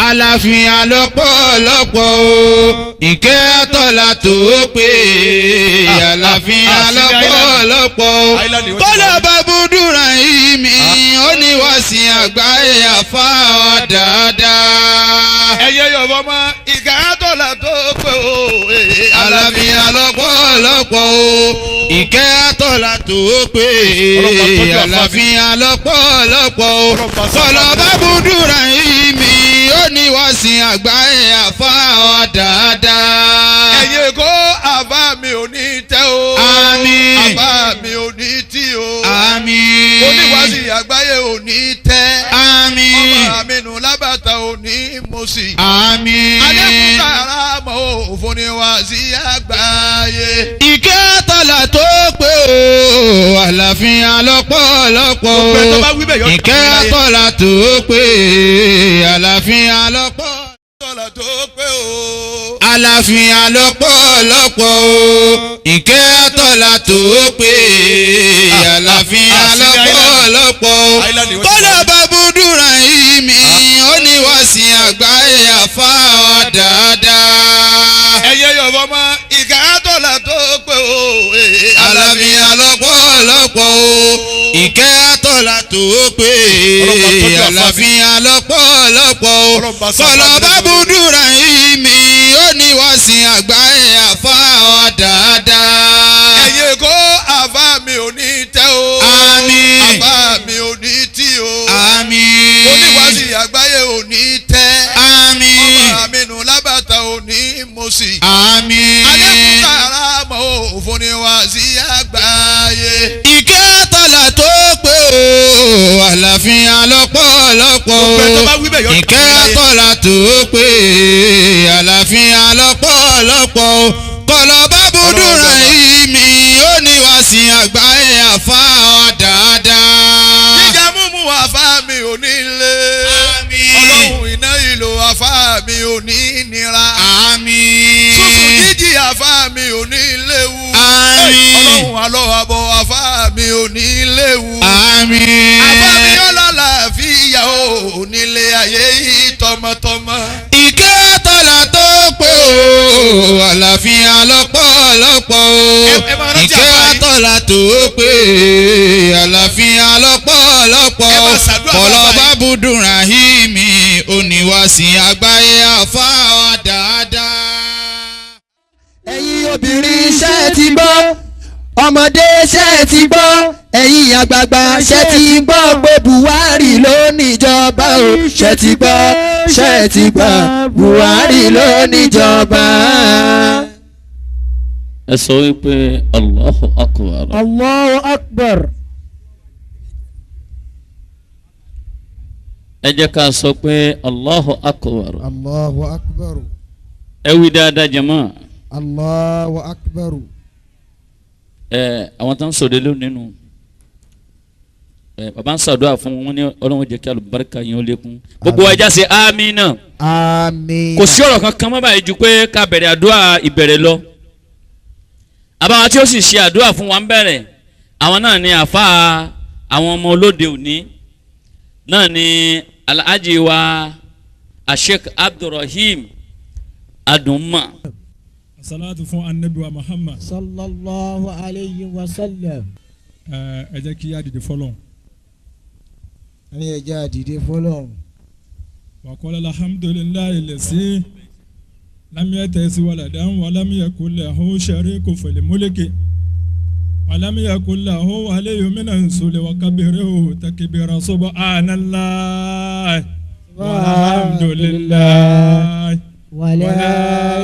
àlàáfíà lọ́pọ̀lọpọ̀ o ìkẹ́ àtọ́lá tó pé àlàáfíà lọ́pọ̀lọpọ̀ o kọ́lá bàbúdúrà yìí mi ó ní wá sí àgbáyé àfa dáadáa. ẹyẹ yọ̀bọ̀ mọ́ ìkẹ́ àtọ́lá tó pé o àlàáfíà lọ́pọ̀lọpọ̀ o ìkẹ́ àtọ́lá tó pé àlàáfíà lọ́pọ̀lọpọ̀ o kọ́lá bàbúdúrà yìí mi ó ní wá sí àgbáyé àfa dáadáa. ẹ̀yin kó àbá mi ò ní tẹ́ o. àmín. àbá mi ò ní tí o. àmín. oníwàásí àgbáyé ò ní tẹ́. àmín. ọmọ àmínú lábàtà ò ní mọ̀sí. àmín. alẹ́kùn kára mọ́ òfin níwàásí àgbáyé. ìkẹ́ àtọ́lá tó pé o àlàáfíà lọ́pọ̀lọpọ̀ o ìkẹ́ àtọ́lá tó pé àlàáfíà lọ́pọ̀. àtọ́lá tó pé o. àlàáfíà lọ́pọ̀lọpọ̀ o ìkẹ́ àtọ́lá tó pé àlàáfíà lọ́pọ̀lọpọ̀ o kọ́lá bàbúdúrà yìí mi ó ní wá sí àgbáyé àfa dáadáa. ẹyẹ yọ̀bọ̀ mọ́ ìkẹ́ àtọ́lá tó pé o. àlàáfíà lọ́pọ̀lọpọ̀ o ìkẹ́ àtọ́lá tó pé àlàáfíà lọ́pọ̀lọpọ̀ o kọ́lá bàbúdúrà yìí mi ó ní wá sí àgbáyé àfa dáadáa. ẹ̀yin kó àbá mi ò ní tẹ́ o. àmín. àbá mi ò ní tí o. àmín. oníwàásí àgbáyé ò ní tẹ́. àmín. ọmọ àmínú lábàtà ò ní mọ̀sí. àmín. alẹ́kùn kára mọ́ òfin níwàásí àgbáyé. ìkẹ́ àtọ́lá tó pé o àlàáfíà lọ́pọ̀lọpọ̀ o ìkẹ́ àtọ́lá tó pé àlàáfíà lọ́pọ̀lọpọ̀ o kọ́lá bàbúdúrà yìí mi ó ní wá sí àgbáyé àfa dáadáa. jíjà múmu àfá mi ò ní lé. àmín. ọlọ́run iná ìlò àfá mi ò ní nira. àmín. tútù jíjì àfá mi ò ní léwu. àmín. ọlọ́run àlọ́ àbọ̀ àfá mi ò ní léwu. àmín. àfá mi ọlọ́lá fi yà ó nílé ayé yìí tọmọtọmọ. ìkẹ́ àtọ́lá tó pé o àlàáfíà lọ́pọ̀lọpọ̀ o ìkẹ́ àtọ́lá tó pé àlàáfíà lọ́pọ̀lọpọ̀ o kọ́lá bàbúdúrà yìí mi ó ní wá sí àgbáyé àfa dáadáa. ẹ̀yin obìnrin ṣẹ́ ti gbọ́ ọmọdé ṣẹ́ ti gbọ́ ẹ̀yin àgbààgbà ṣẹ́ ti gbọ́ pé Buhari ló níjọba o ṣẹ́ ti gbọ́ ṣẹ́ ti gbọ́ Buhari ló níjọba. ẹ sọ wípé Allahu Akbar. Allahu Akbar. ẹ jẹ́ ká sọ pé Allahu Akbar. Allahu Akbar. ẹ wí dáadáa jama. Allahu Akbar. àwọn tó ń sọ̀rọ̀ lé nínú bàbá ń ṣàdúrà fún wọn ní Ọlọ́run jẹ́ kí alùbáríkà yẹn ó lékún gbogbo wa já sí àmín náà. àmín. kò sí ọ̀rọ̀ kankan mọ́ báyìí ju pé ká bẹ̀rẹ̀ àdúrà ìbẹ̀rẹ̀ lọ. àbáwọn tí ó sì ṣe àdúrà fún wa ń bẹ̀rẹ̀ àwọn náà ni àfa àwọn ọmọ olóde òní náà ni alhaji wa Sheikh Abdulrahim Adunma. salatu fún anabi wa Muhammad. sallallahu alayhi wa sallam. ẹ jẹ́ kí á dìde fọlọ́n. ẹni ẹ jẹ́ àdìde fọlọ́n. wa qala alhamdulillahi allazi lam yattakhidh waladan wa lam yakul lahu sharikun fil mulki wa lam yakul lahu waliyyun minan zulli wa kabbirhu takbira subhanallah walhamdulillah wa la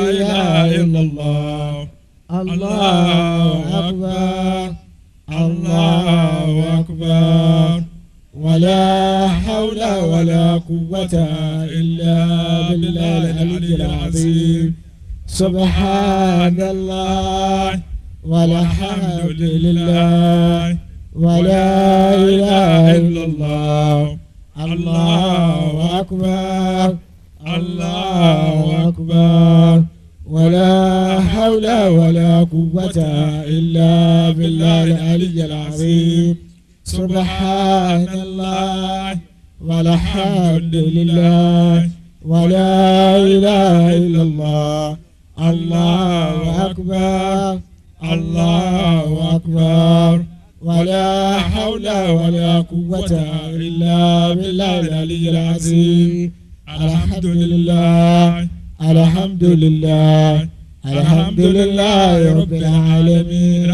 ilaha illallah allahu akbar. الله أكبر ولا حول ولا قوة إلا بالله العلي العظيم سبحان الله والحمد لله ولا إله إلا الله الله أكبر الله أكبر ولا حول ولا قوة إلا بالله العلي العظيم سبحان الله والحمد لله ولا إله إلا الله الله أكبر الله أكبر ولا حول ولا قوة إلا بالله العلي العظيم الحمد لله الحمد لله الحمد لله رب العالمين.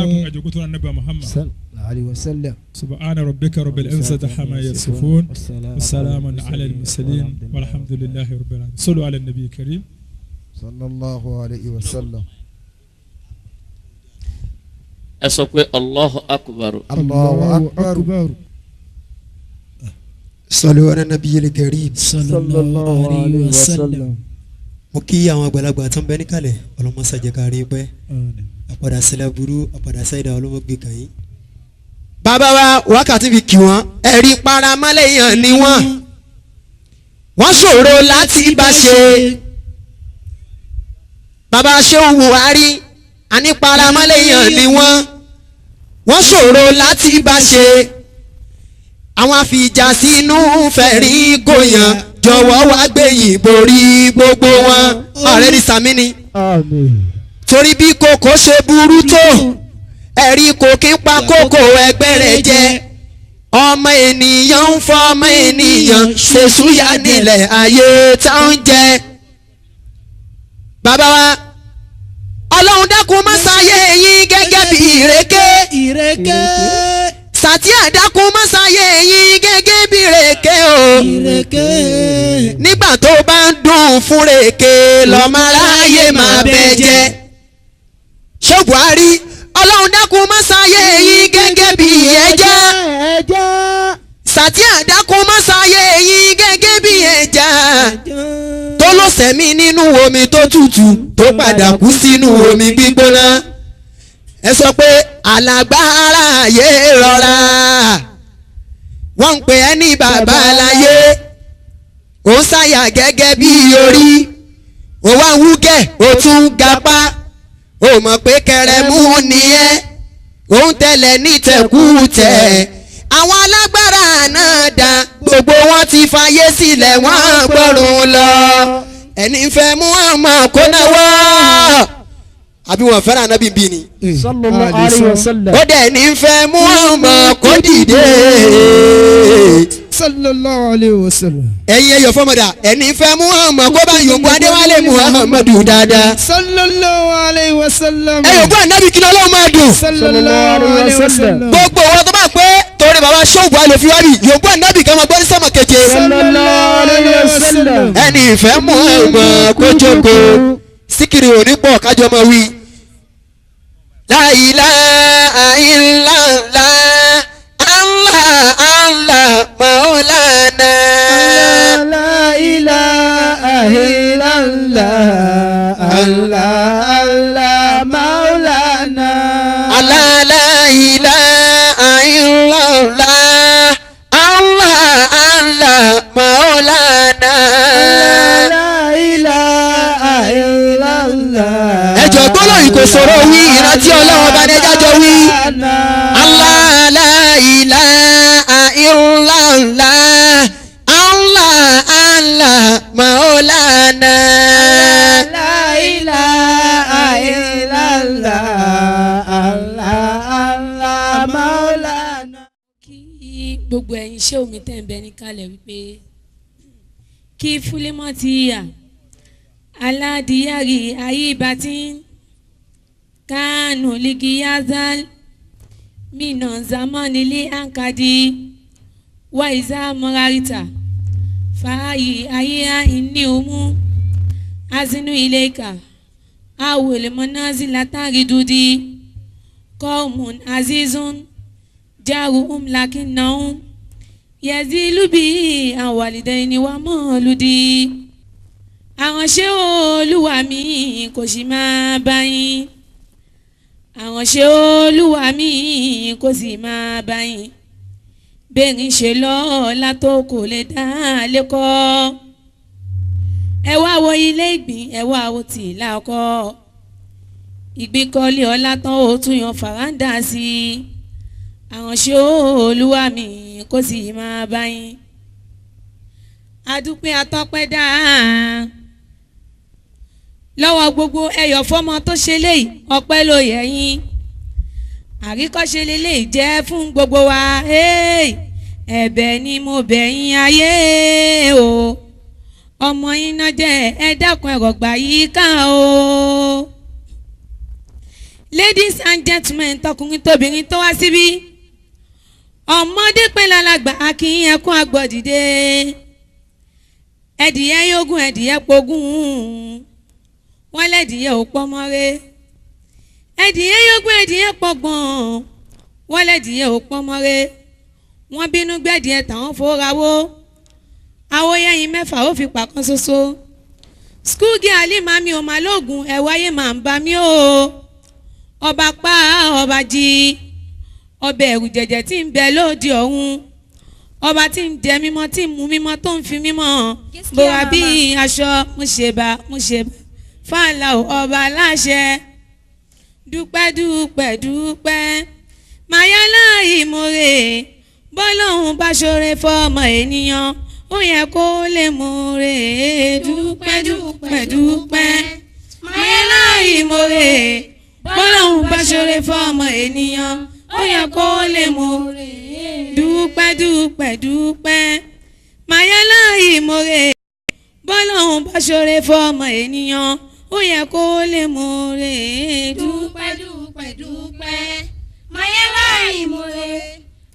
صلى الله عليه وسلم. سبحان ربك رب العزة عما يصفون والسلام على المرسلين والحمد لله رب العالمين. صلوا على النبي الكريم صلى الله عليه وسلم. ẹ sọ pé Allahu Akbar. الله أكبر. صلوا على النبي الكريم صلى الله عليه وسلم. mo kí àwọn àgbàlagbà tó ń bẹ níkàlẹ̀ ọlọ́mọsàjẹ́ kárí pẹ́ àpàdà sílẹ̀ burú àpàdà sáyidà ọlọ́mọgbé kàn yín. bàbá wa wákàtí fi kì wọ́n ẹ̀rí paramọ́lẹ́yìn ni wọ́n ṣòro láti bá ṣe. bàbá Ṣéhù Buhari àní paramọ́lẹ́yìn ni wọ́n ṣòro láti bá ṣe. àwọn àfìjà sínú fẹ̀rí gòyàn jọ̀wọ́ wá gbẹ̀yìn borí gbogbo wọn. ọ̀rẹ́ ní sàmì ni. torí bí kòkó ṣe burú tó ẹ̀rí kò kí ń pa kókó ẹgbẹ́ rẹ̀ jẹ. ọmọ ènìyàn ń fọ ọmọ ènìyàn ṣèṣúyà nílẹ̀ ayé tá ń jẹ. bàbá wa ọlọ́run dákun má ṣàyé yín gẹ́gẹ́ bí ìrèké. sàtì àdákun má ṣàyé yín gẹ́gẹ́ bí ìrèké o. nígbà tó bá ń dùn fún rèké lọ́mọ aráyé máa bẹ jẹ. Ṣéhù Buhari ọlọ́run dákun má ṣàyé yín gẹ́gẹ́ bí ẹja. sàtì àdákun má ṣàyé yín gẹ́gẹ́ bí ẹja. tó ló sẹ̀mí nínú omi tó tutù tó padà kú sínú omi gbígbóná. ẹ sọ pé alágbára ayé rọra wọ́n ń pè ẹ́ ní bàbá aláyé ó ń ṣàyà gẹ́gẹ́ bí orí ó wá ń wúkẹ́ ó tún gapá ó mọ̀ pé kẹrẹmú ni ẹ́ ó ń tẹ̀lé ní tẹ̀kútẹ̀. àwọn alágbára náà dá gbogbo wọn ti fàyè sílẹ̀ wọ́n gbọ́rùn lọ. ẹni fẹ́ mú àmọ́ kó náwó àbí wọn fẹ́ràn anábì bí ni. sallallahu alayhi wa sallam. ó dẹ̀ ní fẹ́ mú àmọ́ kó dìde. sallallahu alayhi wa sallam. ẹ̀yin ẹ̀yọ̀ fọmọdà ẹni fẹ́ mú àmọ́ kó bá yòókù adéwálé muhammadu dáadáa. sallallahu alayhi wa sallam. ẹ̀yọ̀ fún anábì kí lọ́wọ́ máa dùn. sallallahu alayhi wa sallam. gbogbo wọn tó bá pé torí bàbá Ṣéhù Buhari fi wá bí yòókù anábì kan máa gbọ́ ní sọ́mọ keje. sallallahu alayhi wa sallam. ẹni ìfẹ́ mú àmọ́ kó jókòó síkìrì òní pọ̀ kájọ máa wí. La ilaha illallah Allah Allah Maulana. La ilaha illallah Allah Allah Maulana. La ilaha illallah Allah Allah Maulana. La ilaha illallah. ẹjọ gbọ́dọ̀ yìí kò sọ̀rọ̀ wí ìrántí ọlọ́wọ́ bá ní ẹjọ́ jọ wí. Allah la ilaha illallah Allah Allah Maulana. La ilaha illallah Allah Allah Maulana. kí gbogbo ẹ̀yin ṣé omi tẹ̀ ń bẹ ní kalẹ̀ wípé kí fúlẹ́mọ́ ti yà aládìyàrí ayíbatín kánú ligiyazal mina zamanili ankadi waiza morarita fàáyì ayéha ìní òmù azinu iléka awele mọ́nàzí látàrí dúdí kọ́ọ̀mùn azizun jaru lakinnahum yazilu bí àwàlìdẹ́ni wa mọ́ọ̀lùdí. àránṣẹ́ olúwa mi kò sì máa bá yín àránṣẹ́ olúwa mi kò sì máa bá yín bẹ́ẹ̀ni ṣe lọ́ọ́lá tó kò lè dá lẹ́kọ́. ẹ wá wo ilé ìgbín ẹ wá wo tìlá ọkọ ìgbín kọ́lé ọlá tán ó tún yan fàrándà sí i àránṣẹ́ olúwa mi kò sì máa bá yín. adúpẹ́ atọ́pẹ́ dáa lọ́wọ́ gbogbo ẹyọ̀ fọ́mọ tó ṣe léyìí ọpẹ́ ló yẹ yín àríkọ́ṣe lélẹ́yìí jẹ́ fún gbogbo wa ẹ̀bẹ̀ ni mo bẹ̀ yín ayé o ọmọ yín náà jẹ́ ẹ dákun ẹ̀rọ gbà yìí ká o. Ladies and gentlemen, tọkùnrin tóbìnrin tó wá síbí ọmọdé pẹ̀lú alàgbà akínyìn ẹkún agbọ̀dìde ẹdìyẹ yógún ẹdìyẹ pogún wọn lẹ́dìyẹ ò pọ́mọ́rẹ́ ẹdìyẹ yógún ẹdìyẹ pọ́gbọ̀n wọn lẹ́dìyẹ ò pọ́mọ́rẹ́ wọn bínú gbẹ̀dìyẹ táwọn fòrawó àwòyẹyìn mẹ́fà ó fi pàkan ṣoṣo skul girl mami ò máa lóògùn ẹ̀wáyé máa ń bá mi o ọba pa ọba jí ọbẹ̀ ẹ̀rù jẹ̀jẹ̀ tí ń bẹ lóde ọ̀hún ọba tí ń jẹ mímọ́ tí ń mu mímọ́ tó ń fi mímọ́ bóra bí aṣọ mo ṣe bá fàlà ọba aláṣẹ dúpẹ́ dúpẹ́ dúpẹ́ mayala ìmoore bọ́lọ́hún bá ṣoore fọmọ ènìyàn ó yẹ kó lè moore dúpẹ́ dúpẹ́ dúpẹ́ mayala ìmoore bọ́lọ́hún bá ṣoore fọmọ ènìyàn ó yẹ kó lè moore dúpẹ́ dúpẹ́ dúpẹ́ mayala ìmoore bọ́lọ́hún bá ṣoore fọmọ ènìyàn ó yẹ kó lè moore dúpẹ́ dúpẹ́ dúpẹ́ mayala ìmoore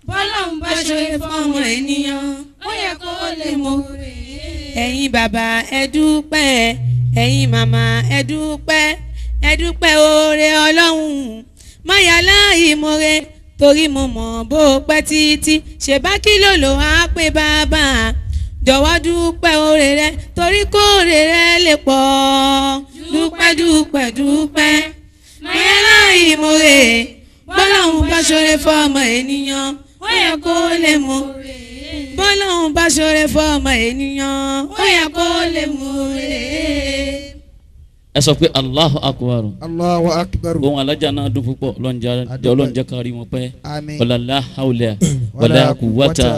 bọ́lọ́hún bá ṣoore fọmọ ènìyàn ó yẹ kó lè moore. ẹ̀yin bàbá ẹ dúpẹ́ ẹ̀yin màmá ẹ dúpẹ́ oore ọlọ́run mayala ìmoore torí mo mọ̀ bó pẹ́ títí ṣèbá kí ló lò á pé bàbá jọ̀wọ́ dúpẹ́ oore rẹ torí kóore rẹ lè pọ̀ dúpẹ́ dúpẹ́ dúpẹ́ mayala ìmoore bọ́lọ́hún bá ṣoore fọmọ ènìyàn ó yẹ kó lè moore bọ́lọ́hún bá ṣoore fọmọ ènìyàn ó yẹ kó lè moore. ẹ sọ pé Allahu Akbar. Allahu Akbar. ohun alájà náà dún púpọ̀ ọlọ́njẹ́ kárí wọn pẹ́ Àmín. wàlálà haúlẹ̀ wàlá kùwátà.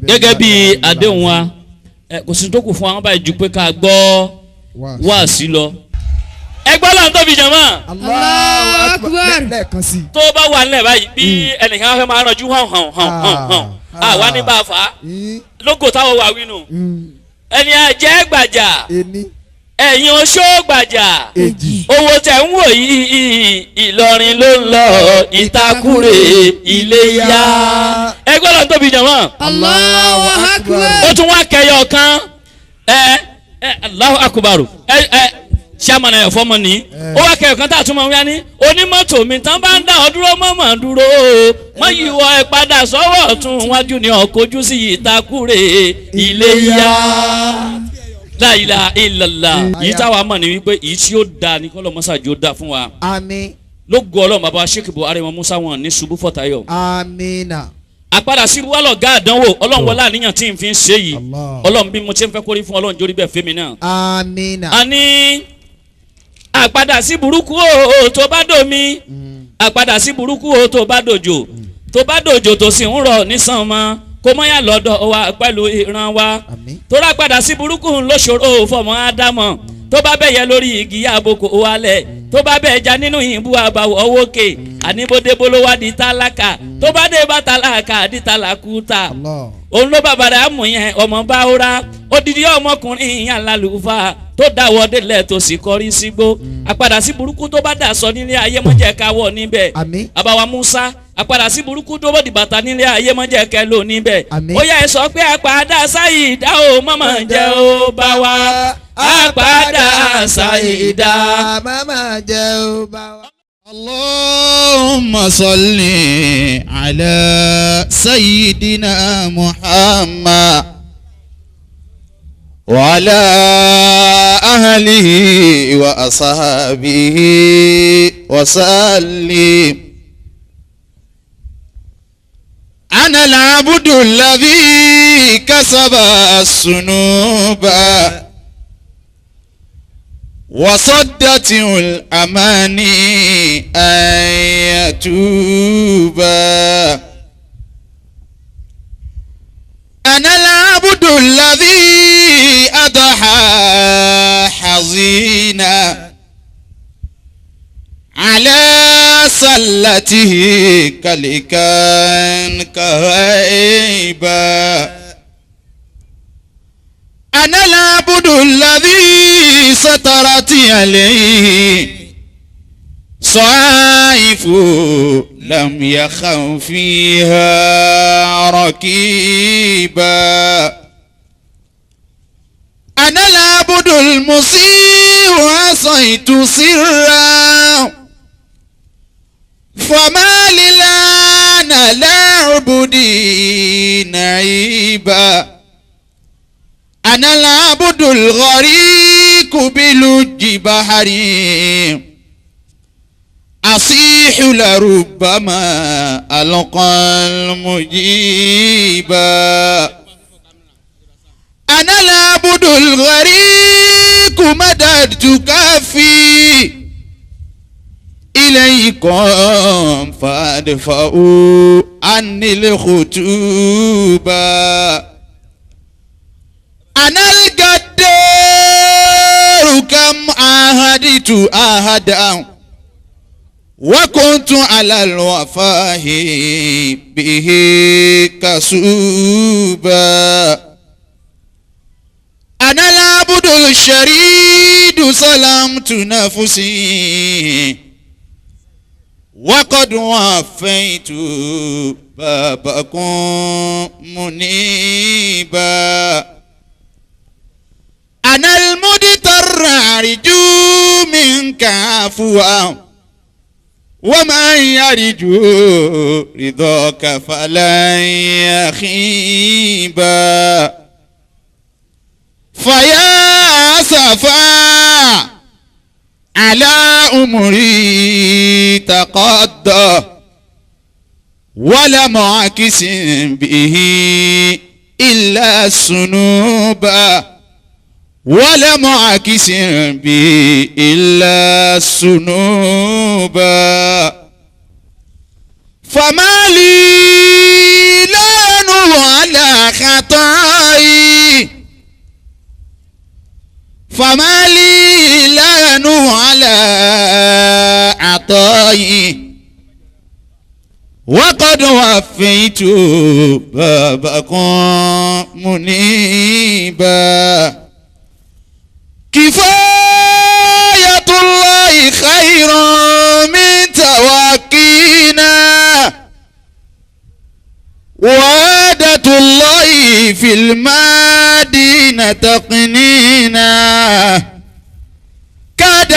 gẹ́gẹ́ bí àdéhùn wa kò sí tó kù fún àwọn báyìí ju pé ká gbọ́ wáàsí lọ. ẹ gbọ́ lọ́n tóbi jàmá. Allahu Akbar. lẹ́ẹ̀kan sí. tó bá wà nílẹ̀ báyìí bí ẹnìkan fẹ́ máa rànjú hàn àwa ní bá a fà á lógo táwọn wà wínú ẹni àjẹ́ gbàjà ẹ̀yin oṣó gbàjà owó tẹ̀ ń wò yìí Ìlọrin ló ń lọ Ìtakùrè Iléyá ẹ gbọ́dọ̀ tóbi jàmọ́. Allahu Akbar. ó tún wá kẹyọ kan Allahu Akbar sàmànà ẹ̀fọ́ mọ́ ni ó wá kẹyọ kan tá a tún máa ń wá ní onímọ́tò mi tán bá ń dá ọ dúró mọ́mọ́ dúró mọ́ yìí wọ ẹ padà sọ́wọ́ ọ̀tún wájú ni ọ̀kojú sí Ìtakùrè Iléyá. La ilaha illallah yìí táwa mọ̀ ní wípé yìí tí ó da ní kọ́lọ́ mọ́sáàjì ó da fún wa. Àmín. ló gbọ́ ọlọ́run bàbá Sheikh Buhari wọn Musa wọn ní ṣubú fọ́tayọ̀. Àmínà. àpadà sí wàlọ̀ gá àdánwò ọlọ́run wọlé àníyàn tí n fi ń ṣe yìí ọlọ́run bí mo ti ń fẹ́ kórí fún ọlọ́run jórí bẹ́ẹ̀ fẹ́mi náà. Àmínà. a ní àpadà sí burúkú o tó bá dòmi àpadà sí burúkú o tó bá dòjò tó sì ń rọ̀ nísàn mọ́ kó mọ́yà lọ́dọ̀ wa pẹ̀lú ìran wa tó rà padà sí burúkú lóṣòro fọmọ ádámọ̀ tó bá bẹ̀ yẹ lórí igi àbòkò wálẹ̀ tó bá bẹ̀ já nínú ìbú àbàwọ̀ òkè àníbódébó ló wá di tálákà tó bá dé bá tálákà di tálákúta òun ló bàbàrà mú yẹn ọmọ báwòrá odidi ọmọkùnrin yàn lálùfà tó dáwọ́ délẹ̀ tó sì kọrí sígbó àpadà sí burúkú tó bá dà sọ nílé ayé mọ́jẹ́ káwọ́ níbẹ̀ àbáwá Musa àpadà sí burúkú tó bọ́dì bàtà nílé ayé mọ́jẹ́ kẹ́ lò níbẹ̀ ó yá ẹ sọ pé àpàdà sáyidá o mọ́mọ́ jẹ́ ó bá wa àpàdà sáyidá mọ́mọ́ jẹ́ ó bá wa. اللهم صل على سيدنا محمد وعلى أهله وأصحابه وسلم. أنا العبد الذي كسب الذنوب وصدته الأماني أن يتوب. أنا العبد العبد الذي أضحى حزينا على سلته كلكان كهيبا أنا العبد الذي سترت عليه صائف لم يخف فيها ركيبا أنا العبد المسيء عصيت سرا فما للآن لا عبدي نعيبا أنا العبد الغريق بلج بحري أصيح لربما ألقى المجيبا أنا العبد الغريق مددت كفي إليكم فادفعوا عني الخطوبة أنا القدار كم عاهدت أهدا وكنت على الوفاء به كسوبا أنا العبد الشريد سلمت نفسي وقد وفيت بابكم منيبا أنا المدتر أرجو منك عفوا ومن يرجو رضاك فلن يخيبا فيا أسفا على أمري تقضى ولم أعكس به إلا السنوبا ولم أعكس به إلا السنوبا فما لي لان على خطائي فما لي لان على عطائي وقد وفيت بابكم منيبا كفاية الله خير من توكينا وعادة الله في المدينة تقنينا كاد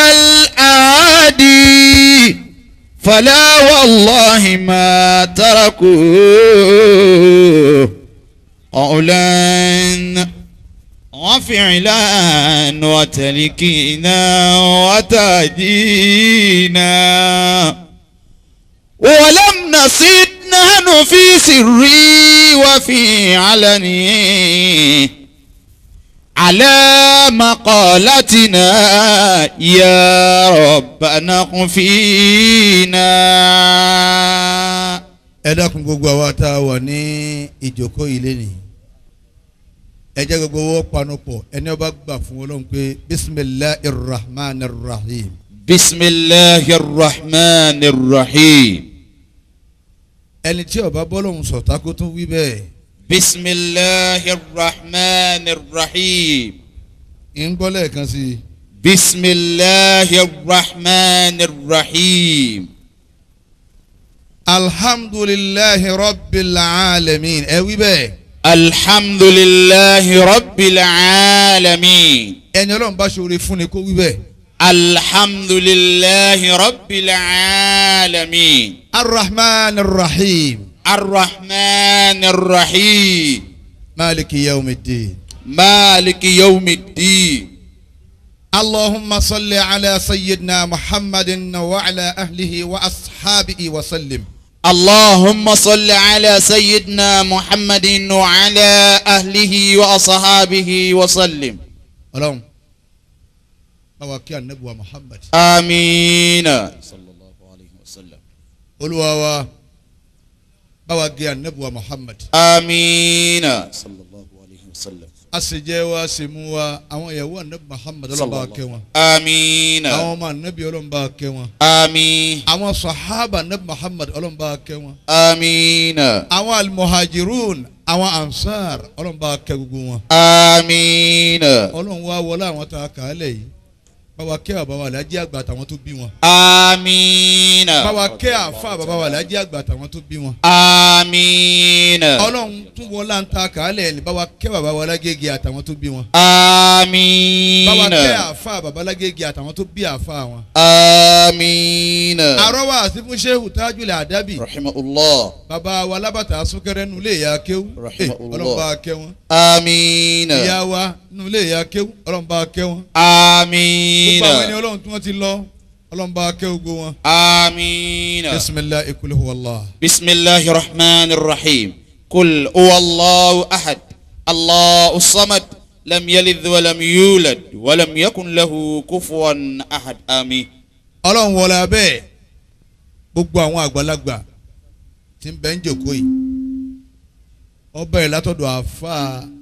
الأعادي فلا والله ما تركوا قولا وفعلا وتلكينا وتهدينا ولم نصد نحن في سري وفي علني على مقالتنا يا ربنا خفينا. ẹ dákun gbogbo àwa tá a wà ní ìjókòó ilé ni ẹ jẹ́ gbogbo owó panupọ̀ ẹni ọba gbà fún Ọlọ́run pé bisimilahi rahman rahim. bisimilahi rahman rahim. ẹni tí ọba bọ́lọ́hún sọ̀tà kó tún wí bẹ́ẹ̀. bisimilahi rahman rahim. ń gbọ́ lẹ́ẹ̀kan sí i. bisimilahi rahman rahim. alhamdulilahi rabbil alamin ẹ wí bẹ́ẹ̀. alhamdulilahi rabbil alamin. ẹni Ọlọ́run bá ṣoore fún ni kó wí bẹ́ẹ̀. alhamdulilahi rabbil alamin. arrahman arrahim. arrahman arrahim. maliki yawmiddin. maliki yawmiddin. اللهم صل على سيدنا محمد وعلى أهله وأصحابه وسلم. اللهم صل على سيدنا محمد وعلى أهله وأصحابه وسلم. اللهم بارك على النبي محمد. آمين. صلى الله عليه وسلم. olúwa báwa gé ànábì wa Muhammad. آمين. صلى الله عليه وسلم. وسلم. àṣejẹ wa àṣemú wa àwọn ìyàwó anabi Muhammad ọlọ́mọba kẹ́ wọn. آمين. àwọn ọmọ anabi ọlọ́mọba kẹ́ wọn. آمين. àwọn sahaba anabi Muhammad ọlọ́mọba kẹ́ wọn. آمين. àwọn almuhajirun àwọn ansar ọlọ́mọba kẹ́ gbogbo wọn. آمين. ọlọ́run wa wọlé àwọn tá a kà á lẹ̀ yìí báwa kẹ́ bàbá wa Alhaji àgbà àtàwọn tó bí wọn. آمين. báwa kẹ́ àfa bàbá wa Alhaji àgbà àtàwọn tó bí wọn. آمين. ọlọ́run tún wọlé à ń ta kà á lẹ̀ ní báwa kẹ́ bàbá wa Lágége àtàwọn tó bí wọn. آمين. báwa kẹ́ àfa bàbá Lágége àtàwọn tó bí àfa wọn. آمين. àrọ́wà àti fún Shehu Tajul Adabi رحمه الله. bàbá wa lábàtà súnkẹrẹ nulẹ̀ ìyá kéwú Rahimahullah. ọlọ́mọba kẹ́ wọn. آمين. ìyá wa nulẹ̀ ìyá kéwú ọlọ́mọba kẹ́ wọn. آمين. gbogbo àwọn ẹni ọlọ́run tí wọ́n ti lọ ọlọ́mọba kẹ́ gbogbo wọn. آمين. bisimilahi kul huwa Allah. بسم الله الرحمن الرحيم. قل هو الله أحد الله الصمد لم يلد ولم يولد ولم يكن له كفوا أحد. آمين. ọlọ́run wọlé abẹ́ gbogbo àwọn àgbàlagbà tí ń bẹ ń jòkó yìí ọba yìí látọ̀dọ̀ àfa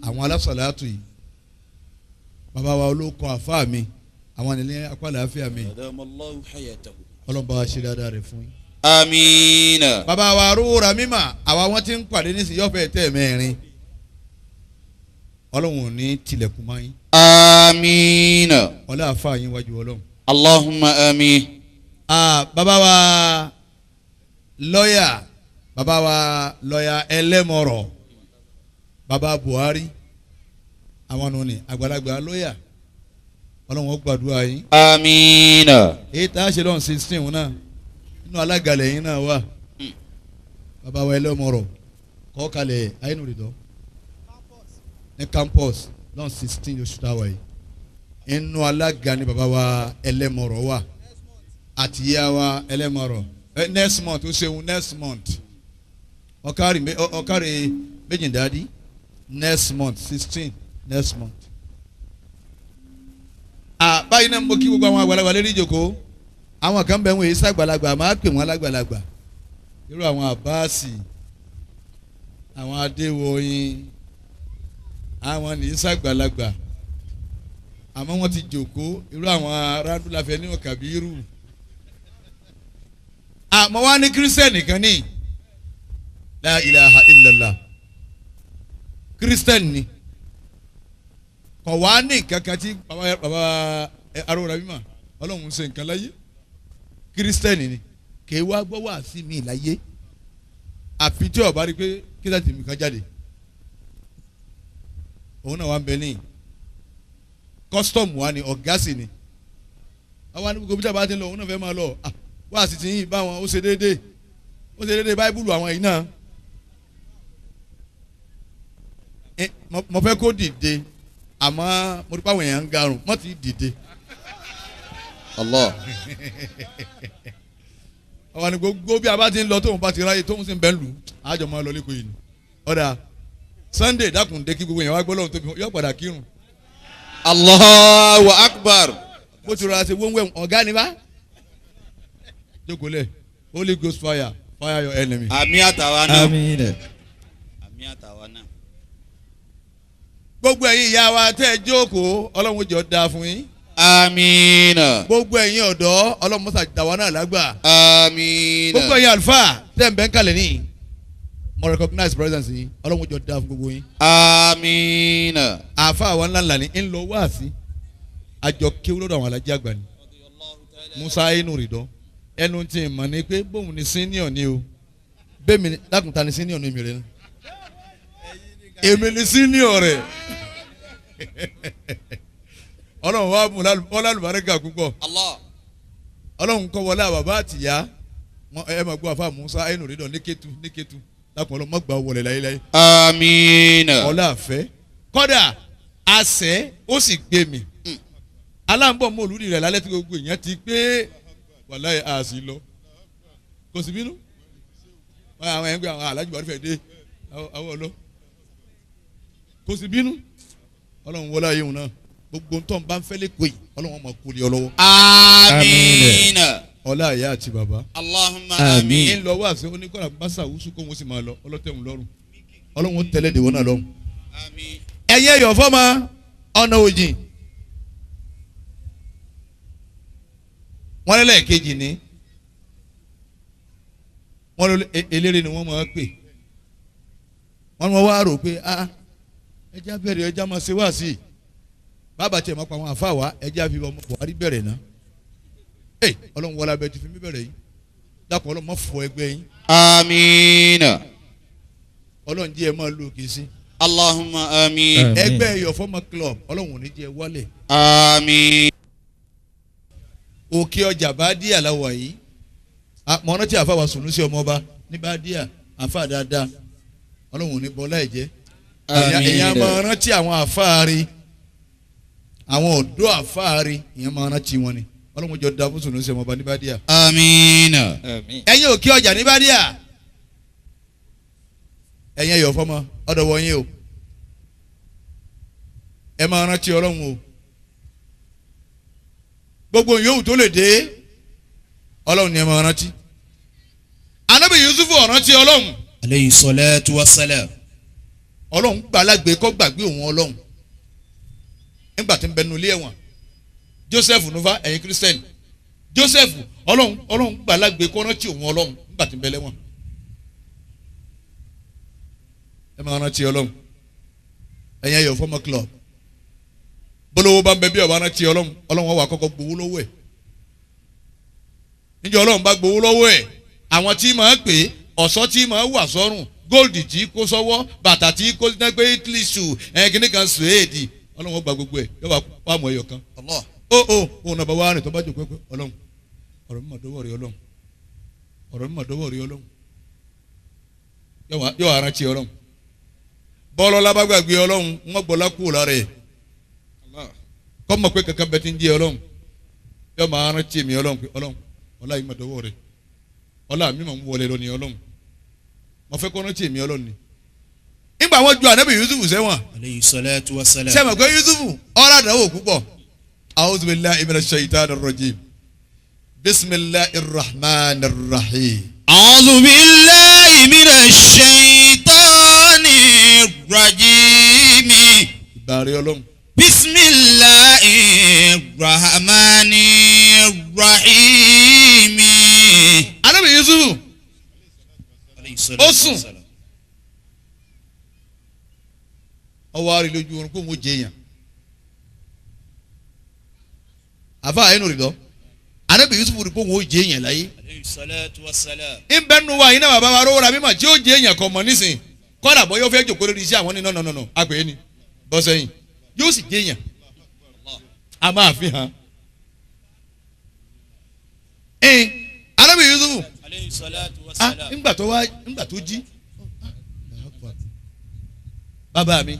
àwọn alásàlátù yìí bàbá wa olóko àfa mi àwọn ènìyàn apálẹ̀ àfíà mi أدام الله حياته. ọlọ́run bá wa ṣe dáadáa rẹ̀ fún yín. آمين. bàbá wa arúgbó mímà àwa wọn ti ń pàdé nísìnyí ọ̀fẹ́ tẹ̀ mẹ́rin ọlọ́run ò ní tilẹ̀kùn máa yín آمين. ọlá àfa yín wájú ọlọ́run. اللهم آمين. bàbá wa lọ́yà bàbá wa lọ́yà ẹlẹ́mọ̀rọ̀ bàbá Buhari àwọn nù ní àgbàlagbà lọ́yà ọlọ́run ó gbàdúrà yín. آمين. èyí tá a ṣe lọ́n 16 wọn náà nínú alágàlẹ̀ yín náà wà bàbá wa ẹlẹ́mọ̀rọ̀ kọ́ kalẹ̀ ayélujára ní campus lọ́n 16 oṣù táwa yìí inú alága ni bàbá wa ẹlẹ́mọ̀rọ̀ wà àti ìyá wa ẹlẹ́mọ̀rọ̀ next month ó ṣeun next month ọ̀kárì méjìdádì next month 16 next month. báyìí náà mo kí gbogbo àwọn àgbàlagbà lérí ìjòkó àwọn kan bẹ̀ wọ́n èyí sàgbàlagbà máa pè wọ́n lágbàlagbà irú àwọn àbáàsì àwọn adéwòyìn àwọn nìyí sàgbàlagbà àmọ́ wọ́n ti jòkó irú àwọn arádúláfẹ́ ní ọ̀kàbírù àmọ́ wá ní kírísítẹ́nì kan ní la ilaha illallah kírísítẹ́nì ni kọ̀ wá ní kankan tí bàbá arúgbó mímọ́ ọlọ́run ṣe nǹkan láyé kírísítẹ́nì ni kì í wá gbọ́ wá sí mi láyé àfi tí ọba rí pé kírísítẹ́nì mi kan jáde òun náà wà ń bẹ níyì custom wa ni ọ̀gá sì ni àwa ní gbogbo bí sábà ti ń lọ òun náà fẹ́ máa lọ wá sí ti yín bá wọn ó ṣe déédéé báíbùlù àwọn yìí náà mo fẹ́ kó dìde àmọ́ mo rí pàwọn èèyàn ń garùn mọ́ ti dìde. Allah. àwa ní gbogbo bí a bá ti ń lọ tóun bá ti ráyè tóun sì ń bẹ́ lù àjọ máa lọ lẹ́kọ̀ọ́ yìí ni ọ̀dà Sunday dákun dé kí gbogbo yẹn wá gbọ́ lọ́hùn tóbi yọ padà kírun. Allahu akbar. bó ti rọra ṣe wọ́n ọ̀gá ni bá. jókòó lẹ̀ Holy Ghost fire fire your enemy. Àmì àtàwa náà. àmín. Àmì àtàwa náà. gbogbo ẹ̀yin ìyá wa tẹ́ ẹ jókòó ọlọ́run jọ da fún yín. Àmín. gbogbo ẹ̀yin ọ̀dọ́ ọlọ́run mọ́sá dà wá náà lágbà. Àmín. gbogbo ẹ̀yin àlùfáà tẹ́ ẹ ń bẹ́ ń kalẹ̀ ní. mo recognize presence yín ọlọ́run jọ da fún gbogbo yín. Àmín. àfa àwọn ńláńlá ni ń lọ wáàsí àjọ kéwú lọ́dọ̀ àwọn alájí àgbà ni Musa inú rìdọ́ ẹnu tí ì mọ̀ ni pé bóun ni senior ni o bẹ́ẹ̀ mi lákùntà ni senior ni èmi rẹ̀ èmi ni senior rẹ̀ ọlọ́run wa mú ọlọ́lùbárẹ́gà púpọ̀ Allah. ọlọ́run kọ́ wọlé àbàbà àtìyá ẹ máa gbọ́ àfa Musa inú rìdọ́ ní kétu lápò ọlọ́run mọ́gbà wọlé láyéláyé Àmín. ọlá àfẹ́ kọ́dà àṣẹ ó sì gbé mi aláǹbọ̀ mọ́ olùdí rẹ̀ lálẹ́ tí gbogbo èèyàn ti pé wàláyé àṣì lọ kò sí bínú àwọn ẹgbẹ́ àwọn alájú bàrí fẹ́ dé àwọn ọlọ́ kò sí bínú ọlọ́run wọlé ayé wọn náà gbogbo ntọ́ bá ń fẹ́ lé kóyì ọlọ́run ọmọ kò lè ọ lọ́wọ́. Àmín. ọlá ìyá àti bàbá. Allahumma Àmín. àmín. ń lọ wá sí oníkọ́ra bá sàwùsù kó wọn sì máa lọ ọlọ́tẹ̀hún lọ́rùn ọlọ́run ó tẹ̀lé dèwọ́ náà lọ́rùn. Àmín. ẹ̀yin ẹ̀yọ̀ fọ́mọ ọ̀nà òjì wọ́n lẹ́lẹ̀ kejì ní wọ́n lọ eléré ni wọ́n máa pè wọ́n máa wá rò pé ẹja bẹ̀rẹ̀ ẹja máa ṣe wá sí i bàbá tiẹ̀ máa pa àwọn àfa wa ẹja fi ọmọ Buhari bẹ̀rẹ̀ náà ọlọ́run wọlé abẹ́ ti fi mí bẹ̀rẹ̀ yìí dákun ọlọ́run má fọ ẹgbẹ́ yín. amiina. ọlọ́run jẹ́ ẹ máa lo òkè sí. Allahumma àmín. ẹgbẹ́ ẹ̀yọ̀ fọ́mọ club ọlọ́run ò ní jẹ́ wálẹ̀. àmín. òkè ọjà bá díà láwọ̀ yìí mọ̀ọ́nà tí àfa wa sùnú sí ọmọ ọba ní bá díà àfa dáadáa ọlọ́run ò ní bọ́lá ẹ̀jẹ̀. èèyàn máa rántí àwọn àfáàrí àwọn ọ̀dọ́ àfáàrí ìyẹn máa rántí wọn ni ọlọ́run jọ da fún sùnú sí ọmọ ọba ní bá díà. amiina. ẹ̀yin òkè ọjà ní bá díà ẹ̀yin ẹ̀yọ̀ fọ́mọ ọ̀dọ̀ wọ̀nyí o ẹ máa rántí ọlọ́run o gbogbo yòówù tó lè dé ọlọ́run ni ẹ máa rántí. Ànábì Yusufu ọ̀rántí ọlọ́run. aleyhi salatu wa salam. ọlọ́run gbàlagbé kọ́ gbàgbé òun ọlọ́run nígbà tí ń bẹnu ilé ẹ̀wọ̀n Joseph nufa ẹ̀yin Christian Joseph ọlọ́run gbàlagbé kọ́ rántí òun ọlọ́run nígbà tí ń bẹ lẹ́wọ̀n. ẹ máa rántí ọlọ́run ẹ̀yin ẹ̀yọ̀ fọ́mọ club bólówó bá ń bẹ bí ọba rántí ọlọ́run wà kọ́kọ́ gbowó lọ́wọ́ ẹ̀ níjọ́ ọlọ́run bá gbowó lọ́wọ́ ẹ̀ àwọn tí máa pè é ọ̀ṣọ́ tí máa wà sọ́rùn góòlì tí kó sọ́wọ́ bàtà tí kó gbé italy shoe kíní kan suwéèdì ọlọ́run gba gbogbo ẹ̀ yóò bá pàmò ẹ̀yọ̀ kan òun náà bá wà rìn tó bá jò pẹ́pẹ́ ọlọ́run ọ̀rọ̀ mi mà dọ́wọ́ rí ọlọ́run ọ̀rọ̀ mi mà dọ́wọ́ rí ọlọ́run yóò wá rántí ọlọ́run bọ́ọ̀lù ọlábàgbàgbé ọlọ́run wọ́n gbọ́ lákùú lára ẹ̀ kọ́ mọ̀ pé kankan bẹ ti ń jẹ́ ọlọ́run yóò máa rántí mi ọlọ́run pé ọlọ́run ọlá yìí mà dọ́wọ́ rẹ̀ ọlá mi mà ń wọlé lọ ní ọlọ́run mo fẹ́ kọ́ rántí mi ọlọ́run ni. nígbà wọn ju Ànábì Yusufu sẹ́wọ̀n. aleyhi salatu wa salam. sẹ́wọ̀n pé Yusufu ọ̀rọ̀ àdánwò púpọ̀. a'udhu billahi minash shaitanir rajim bismillahir rahmanir rahim. a'udhu billahi minash shaitanir rajim. ìbàrẹ̀ ọlọ́run. bismillahir rahmanir rahim. Ànábì Yusufu ó sùn ọwọ́ àrí lójú oorun kó wọ́n jẹ èèyàn àfa àyẹnù rẹ lọ Ànábì Yusufu rí kó wọ́n jẹ èèyàn láyé ìbẹ́nu wa yìí náà bàbá wa rówó ra mímọ̀ tí ó jẹ èèyàn kọ̀ mọ́ nísìn kọ́dà bọ́ yóò fẹ́ jòkó lórí iṣẹ́ àwọn ní nọ́nọ́nọ́nọ́ àgbẹ̀ ni bọ́ sẹ́yìn yóò sì jẹ èèyàn a máa fi hàn Ànábì Yusufu nígbà tó jí bàbá mi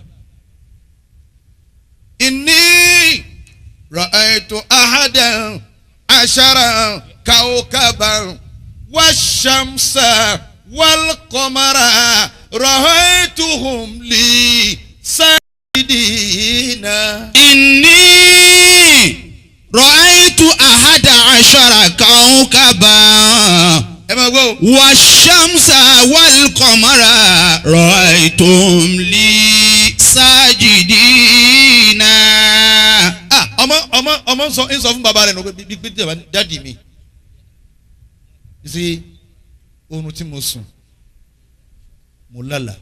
inni ra'aytu ahadan ashara kawkaban wash-shamsa wal-qamara ra'aytuhum li sajidina. inni ra'aytu ahada ashara kawkaban. ẹ máa gbọ́. wash-shamsa wal-qamara ra'aytuhum li sajidina. ọmọ ń sọ fún bàbá rẹ̀ nù pé bí dáàdì mi ṣe oorun tí mo sùn mo lálàá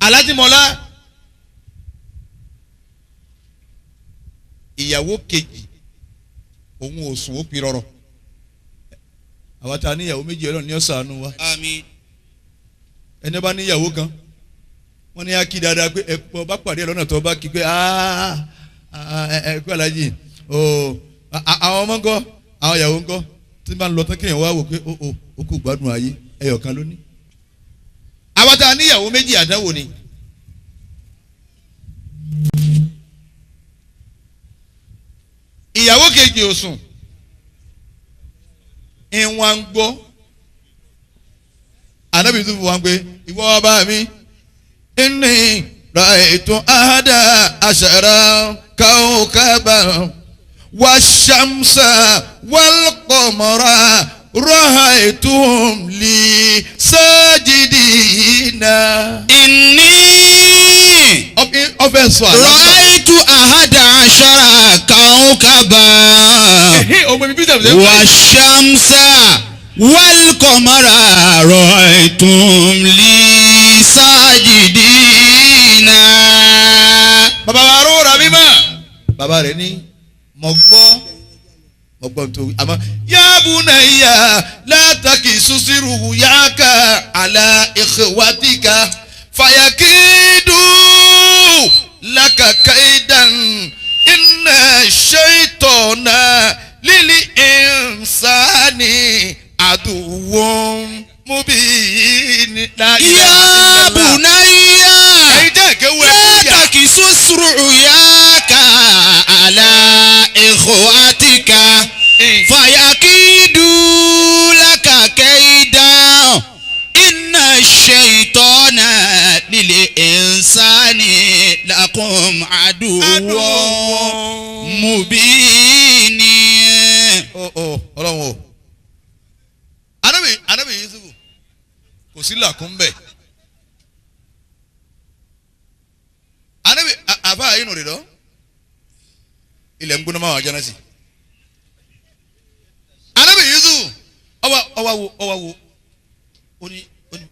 alájìmọ́lá ìyàwó kejì òun ò sùn ó pi rọrọ àwọn tá a níyàwó méjì Ọlọ́run ní ọ̀sán àánú wa àmín. ẹni bá níyàwó kan wọ́n ní akí dáadáa pé ẹ̀pọ̀ bá pàdé lọ́nà tó bá kí pé ẹ̀kú alájì àwọn ọmọ ńkọ́ àwọn ìyàwó ńkọ́ tí bá ń lọ tán kéèyàn wá wò pé ó kù gbádùn ayé ẹyọ kan lónìí. àwọn tá a níyàwó méjì àdánwò ni. ìyàwó kejì ò sùn ìwọ̀n ń gbọ́ Ànábì Yúsúfù wá ń pé ìwọ ọba mi inni ra'aytu ahada ashara kawkaban wash-shamsa wal-qamara رأيتهم لي ساجدين إني ọfẹ sọ àlá. رأيت 11 كوكبا والشمس والقمر رأيتم لي ساجدين. bàbá wa ró ra mímọ́. bàbá rẹ̀ ní mo gbọ́ nítorí àmọ́ yáàbù náà látàkì sísírù yáàkà àlà ikhwatika fàyàkìdù lákàkàìdàn iná ṣètọ́nà lílì ìnsánì àdúwọ̀n mubin. يا بني لا تكسس رؤياك على إخواتك فيكيدوا لك كيدا إن الشيطان للإنسان لكم عدو مبين. ọlọ́run o anabi yusufu kò sí làkún bẹ́ẹ̀ anabi àbá inú rẹ̀ lọ ilẹ̀ ń gbóná máa wà jẹ́nà sí anabi yusufu ọwọ́ wo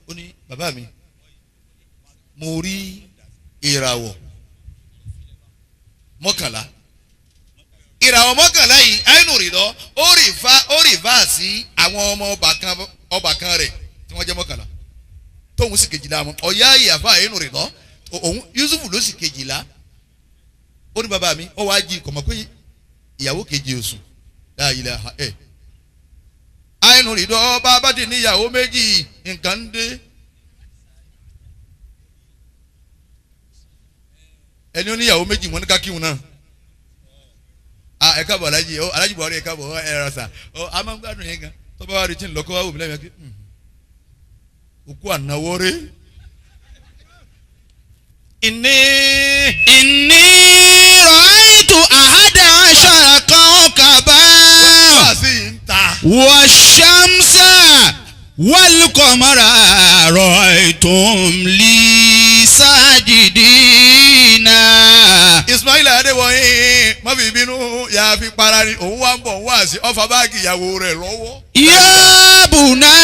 ó ní bàbá mi mo rí ìràwọ̀ mọ́kànlá ìràwọ̀ mọ́kànlá yìí àìnú rẹ̀ lọ ó rì fà sí àwọn ọmọ ọba kan rẹ̀ tí wọ́n jẹ́ mọ́kànlá tóun sì kejìlá wọn ọ̀yá ìyàfà àìnú rẹ̀ lọ òun Yusufu ló sì kejìlá ó ní bàbá mi ó wá jí kọ̀mọ̀ pé ìyàwó kejì oṣù láàyè àìnú rẹ̀ lọ bá dì ní ìyàwó méjì nǹkan ń dé ẹni ó ní ìyàwó méjì wọn ní ká kíwọn náà. Ẹ káàbọ̀ alájí buhari ẹ káàbọ̀ ẹ rasa a máa ń gbádùn yẹn gan tó bá wà rí tí ń lọ kó wá wò mí lẹ́yìn kí òkú ànáwóré. إني رأيت 11 كوكبا والشمس والقمر رأيتم لي ساجدين. Ismail Adéwọ̀yìn má fi bínú yà fi para ni òun wá ń bọ̀ wá sí ọfà báàgì ìyàwó rẹ̀ lọ́wọ́. يا بني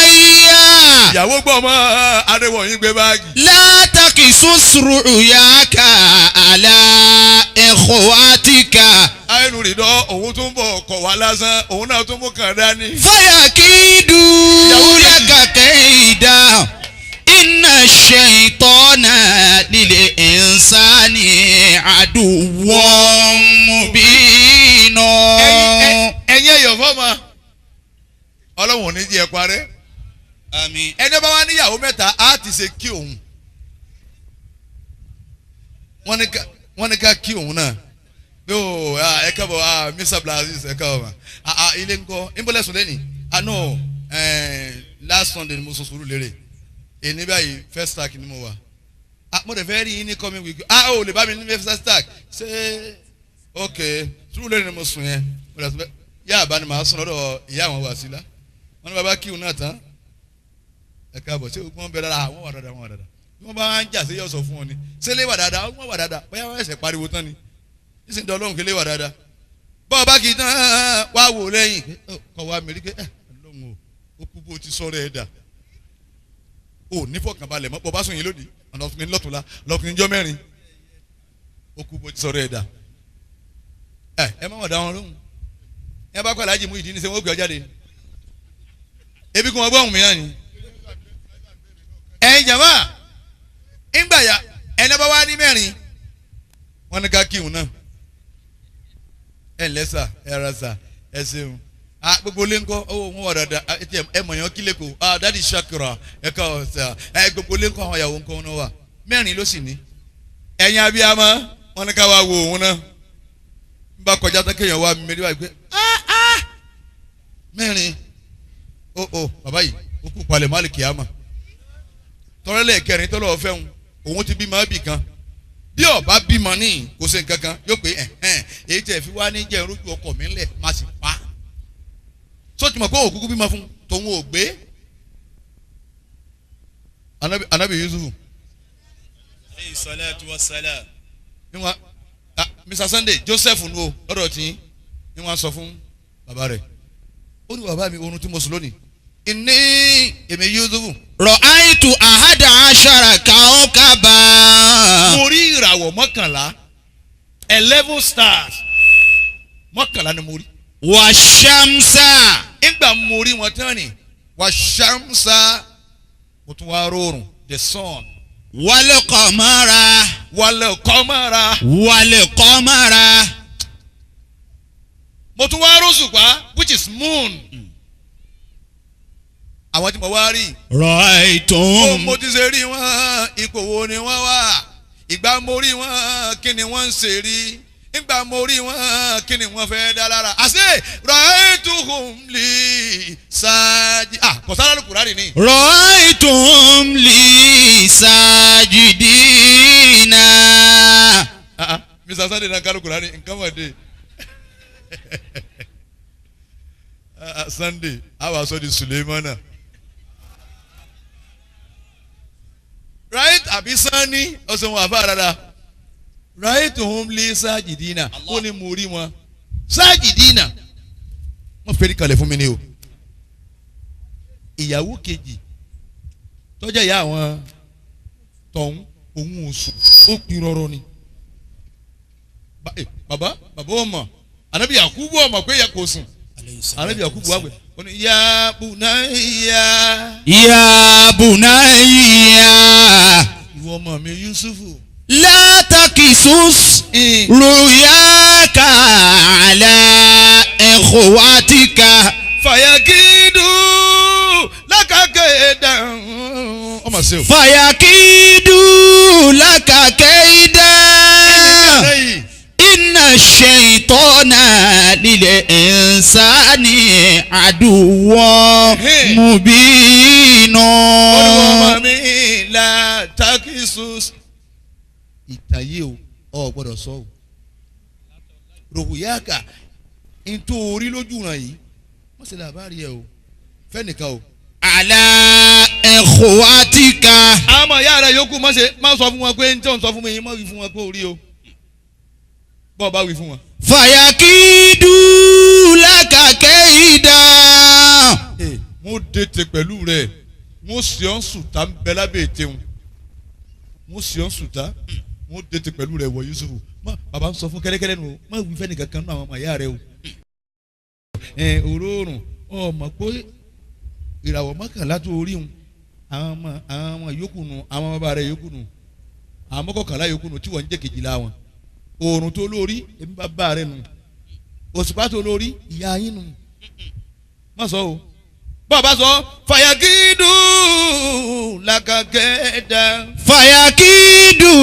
ìyàwó gbọ́ ọmọ Adéwọ̀yìn gbé báàgì. لا تقصص رؤياك على إخواتك àìnú rìndọ́ òun tún bọ̀ kọ̀ wá lásán òun náà tún mú kàn dání. فيكيدوا لك كيدا إن الشيطان للإنسان عدو مبين. ẹ̀yin ẹ̀yọ̀ fọ́ọ̀mà ọlọ́run ò ní jí ẹ parẹ́. àmín. ẹni bá wá níyàwó mẹ́ta á ti ṣe kí òun wọ́n ní ká kí òun náà bí o ẹ kábọ̀ Mr. Blazis ẹ kábọ̀ ilé ńkọ́ ìbọ̀lẹ́sùn lẹ́nìí no last Sunday ni mo sọ sùúrù lérè èyí báyìí first stack ni mo wà mo dẹ̀ fẹ́ rí yín ní coming week o lè bá mi ní first stack ṣé ok sùúrù lérè ni mo sùn yẹn mo dẹ̀ sọ fẹ́ yá àbá ni màá sùn lọ́dọ̀ ìyá àwọn Wàsílà wọn ní bàbá kíhun náà tán ẹ káàbọ̀ ṣé wọ́n bẹ dáadáa wọ́n wà dáadáa wọ́n wà dáadáa bí wọ́n bá ń jà sí yọ̀ sọ fún wọn ni ṣé lè wà dáadáa wọ́n wà dáadáa bóyá wọ́n ẹ̀sẹ̀ pariwo tán ni nísìnyí tó ọlọ́run kí lè wà dáadáa bọ́ọ̀ bá kì í tán wá wò lẹ́yìn kọ́ wa mẹ́rin pé ọlọ́run ó kú bó ti sọ̀rọ̀ ẹ̀ dà ó nífọ̀kànbalẹ̀ mọ́ bọ́ bá sùn yín lónìí ọ̀nà ọ̀tún lọ́tùnla lọ́kùnrin jọ́ mẹ́rin ó kú bó ti sọ̀rọ̀ ẹ̀ dà ẹ má wọ̀ dá wọn lóhùn ẹ bá kọ́ aláàjì mú ìdí ní sẹ́wọ́n ó gbé ọjà dé ni ebi kún ọgbọ́n mi náà ni ẹ̀yin jàmá ńgbà yà ẹni bá wá ní mẹ́rin wọ́n ní ká kíhun náà ẹ lẹ́sà ẹ rasa ẹ ṣeun gbogbo lé ńkọ́ owó wọn wà dáadáa ẹ mọ̀yàn kílẹ̀ kó dadi Shakira ẹ ká ọ̀sà gbogbo lé ńkọ́ àwọn ìyàwó ńkọ́ wọn wà mẹ́rin ló sì ní ẹ̀yin abiyamọ wọ́n ní ká wá wo òun náà ń bá kọjá tán kéèyàn wá mímẹ́rin wá gbé mẹ́rin bàbá yìí ó kú palẹ̀ má lè kíámà tọ́lẹ́lẹ̀ kẹrin tọ́lọ́ ọ̀fẹ́ òun ti bímọ bì kan bí ọba bímọ ní kò sí nǹkan kan yóò pé èyí tẹ̀ fi wá ní jẹ́ ìrójú ọkọ mi ńlẹ̀ má sì pa sọ́tìmọ̀ pé òkúkú bímọ fún tòun ò gbé anabi Yusufu. aleyhi salatu wa salam. níwọ̀n Mr. Sunday Joseph nu o lọ́dọ̀ tí níwọ̀n sọ fún bàbá rẹ̀ ó ní bàbá mi oorun tí mo sùn lónìí ìní èmi Yusufu. ra'aytu ahada ashara kawkaba. mo rí ìràwọ̀ 11 11 stars 11 ni mo rí. wa shamsa. nígbà mo rí wọn tán ni wa shamsa mo tún wá rọrùn the sun. wal qamara. wal qamara. wal qamara. mo tún wá rọ́ṣùpá which is moon. àwọn tí mo wá rí. ra'aytum. mo ti ṣe rí wọn ipò wo ni wọ́n wà ìgbà mo rí wọn kí ni wọ́n ń ṣe rí nígbà mo rí wọn kí ni wọ́n fẹ́ dá lára. àṣẹ ra'aytuhum li sáájì kò sára lùkùrárì ni. ra'aytum li sajidina. Mr. Sunday náà kálukú rárá nǹkan mọ̀ dé. Sunday àwa sọ di Suleimana. Right àbí sanni ọ̀sẹ̀ wọn àfa rárá. Ra'aytuhum li sajidina ó ní mo rí wọn. Sajidina wọ́n fẹ́rí kalẹ̀ fún mi ni o. Ìyàwó kejì tọ́jà ìyá àwọn tọ̀hún òun ò sùn ó pin rọrọ ni. Bàbá ọmọ Ànábì Yakubu ọmọ pé yẹ kò sùn. Ànábì Yakubu wà pé ó ní ya bunayya. ya bunayya. ìwọ ọmọ mi Yusufu. la takisus ruyaka ala ikhwatika. fayakidu lakakaidan. ọmọ ṣe o. fayakidu lakakaidan. inna shaytana lil insani aduwwun mubin. olùwọ́ mi la takisus. ìtàyé o gbọ́dọ̀ sọ o. rògbòyàkà nítorí lójú ràn yìí wọ́n sì làbárí ẹ o fẹ́nìkan o. ala ikhwatika. àmọ́ ìyá rẹ̀ yòókù má sọ fún wọn pé n tí ò ń sọ fún mi yín má wí fún wọn pé orí o bọ́ọ̀ bá wí fún wọn. fayakidu laka kaida. mo dètè pẹ̀lú rẹ̀ mo sì ọ́n sùtá ń bẹ lábẹ́ ètè wọn mo sì ọ́n sùtá mo dètè pẹ̀lú rẹ̀ wọ Yusufu bàbá ń sọ fún kẹ́lẹ́kẹ́lẹ́ nù má wí fẹ́ nìkan kan nù àwọn ọmọ ìyá rẹ̀ o. òróòrùn ọmọ pé ìràwọ̀ mọ́kànlá tó orí wọn àwọn ọmọ yòókù nù àwọn ọmọ bàbá rẹ̀ yòókù nù àwọn mọ́kànlá yòókù nù tí wọ́n ń jẹ́ kejìlá wọn. òòrùn tó lórí èmi bàbá rẹ̀ nù òṣùpá tó lórí ìyá yín nù má sọ o bàbá sọ fayakidu lakakẹ́dá. fayakidu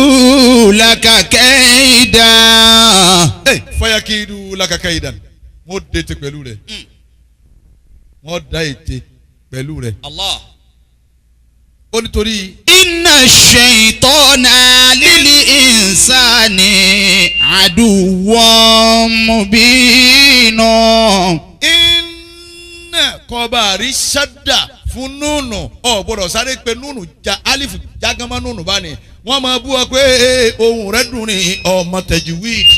lakakẹ́dá. fayakidu lakakẹ́dá mo dètè pẹ̀lú rẹ̀ wọ́n da ètè pẹ̀lú rẹ̀. Allah. ó nítorí. inna shaytana lil insani aduwwun mubin. kọba rí ṣáda fún nùnù ọ gbọ́dọ̀ sáré pé nùnù ja alifu jágánmá nùnù bá ní wọ́n máa bú ọ pé ohùn rẹ̀ dùn ní ọmọ tajwid.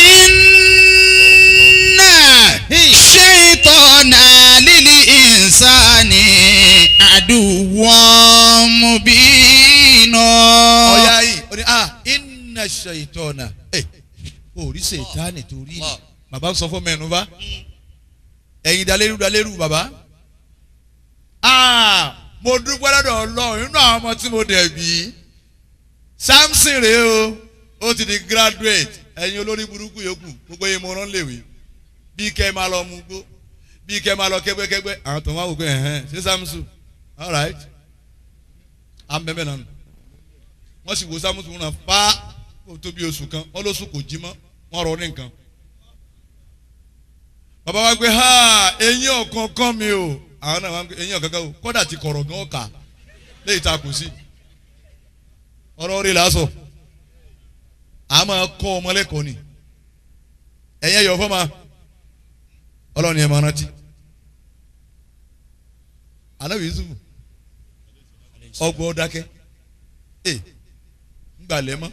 inna shaytana lil insani aduwwun mubin. ọ̀ya yìí ó ní inna shaytana orí ṣètánì torí ni bàbá sọ fún mẹ́nu bá ẹ̀yin dalérú bàbá. mo dúpẹ́ lọ́dọ̀ Ọlọ́run nínú àwọn ọmọ tí mo dẹ̀ bí Samson rèé ó ti di graduate ẹ̀yin olórí burúkú yòókù gbogbo yẹn mo rán léwe bí kẹ́ máa lọ mú gbó bí kẹ́ máa lọ kẹ́gbẹ́kẹ́gbẹ́ àwọn tó wá wò pé ṣé Samson all right à ń bẹ́ẹ̀ náà wọ́n sì wo Samson náà fa kó tó bí oṣù kan wọ́n lóṣù kò jí mọ́ wọ́n rọ ní nǹkan. bàbá wa gbé eyín ọ̀kankan mi o àwọn náà wọ́n gbé eyín ọ̀kankan o kọ́dà ti kọ̀rọ̀ gan ọ̀kà léyìí tá a kù sí ọ̀rọ̀ orí làásọ̀ a máa kọ́ ọmọlẹ́kọ̀ọ́ ni ẹ̀yẹ yọ̀ fọ́ ma ọlọ́run yẹn máa rántí anabi Yusuf ọgbọ dákẹ́ ngbàlẹ mọ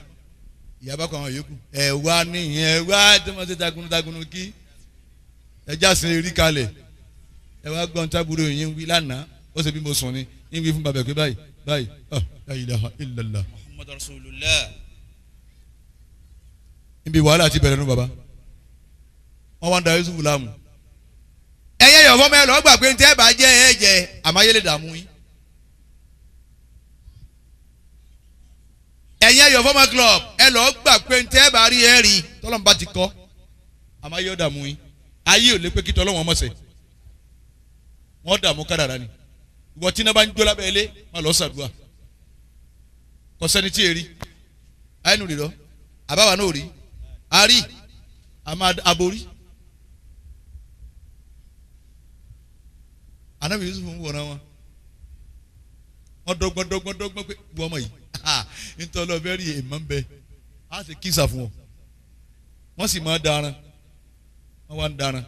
ìyàbá kan àwọn yòókù ẹwà nìyẹn ẹwà tí wọn ṣe takuntakun kí ẹjá sin erí kalẹ̀ ẹwà gbọ́n tábúrò yìí ń wí lánàá ó ṣe bí mo sùn ni ń wí fún bàbá pé báyìí báyìí la ilaha illallah Muhammadu Rasulullah. níbi wàhálà ti bẹ̀rẹ̀ nù bàbá wọn wá ń da Yusuf láàmú ẹ̀yẹ́ yọ̀ fọ́mọ ẹ lọ́ọ́ gbà pé ní tẹ́ bá jẹ́ ẹ jẹ àmáyélé dààmú yín ẹ̀yẹ́ yọ̀ fọ́mọ club ẹ lọ́ọ́ gbà pé ní tẹ́ bá rí ẹ rí tọ́lọ́mùbá ti kọ́ àmáyé dààmú yín ayé ò lè pé kí tọ́lọ́wọ́n mọ̀ sẹ́ wọ́n dààmú kádàrá ni ìwọ tí iná bá ń jó lábẹ́ ilé má lọ sàdúrà kò sẹ́ni tí èrí àyínú rè lọ àbáwá náà rí àrí àmà aborí anabi Yusuf ń wọ̀nà wọn dọ́gbọ́n pé wọ́n mọ̀ yìí nítorí ọbẹ̀ rí èèmọ̀ ń bẹ á sì kísà fún ọ wọ́n sì máa daran wọ́n wá ń daran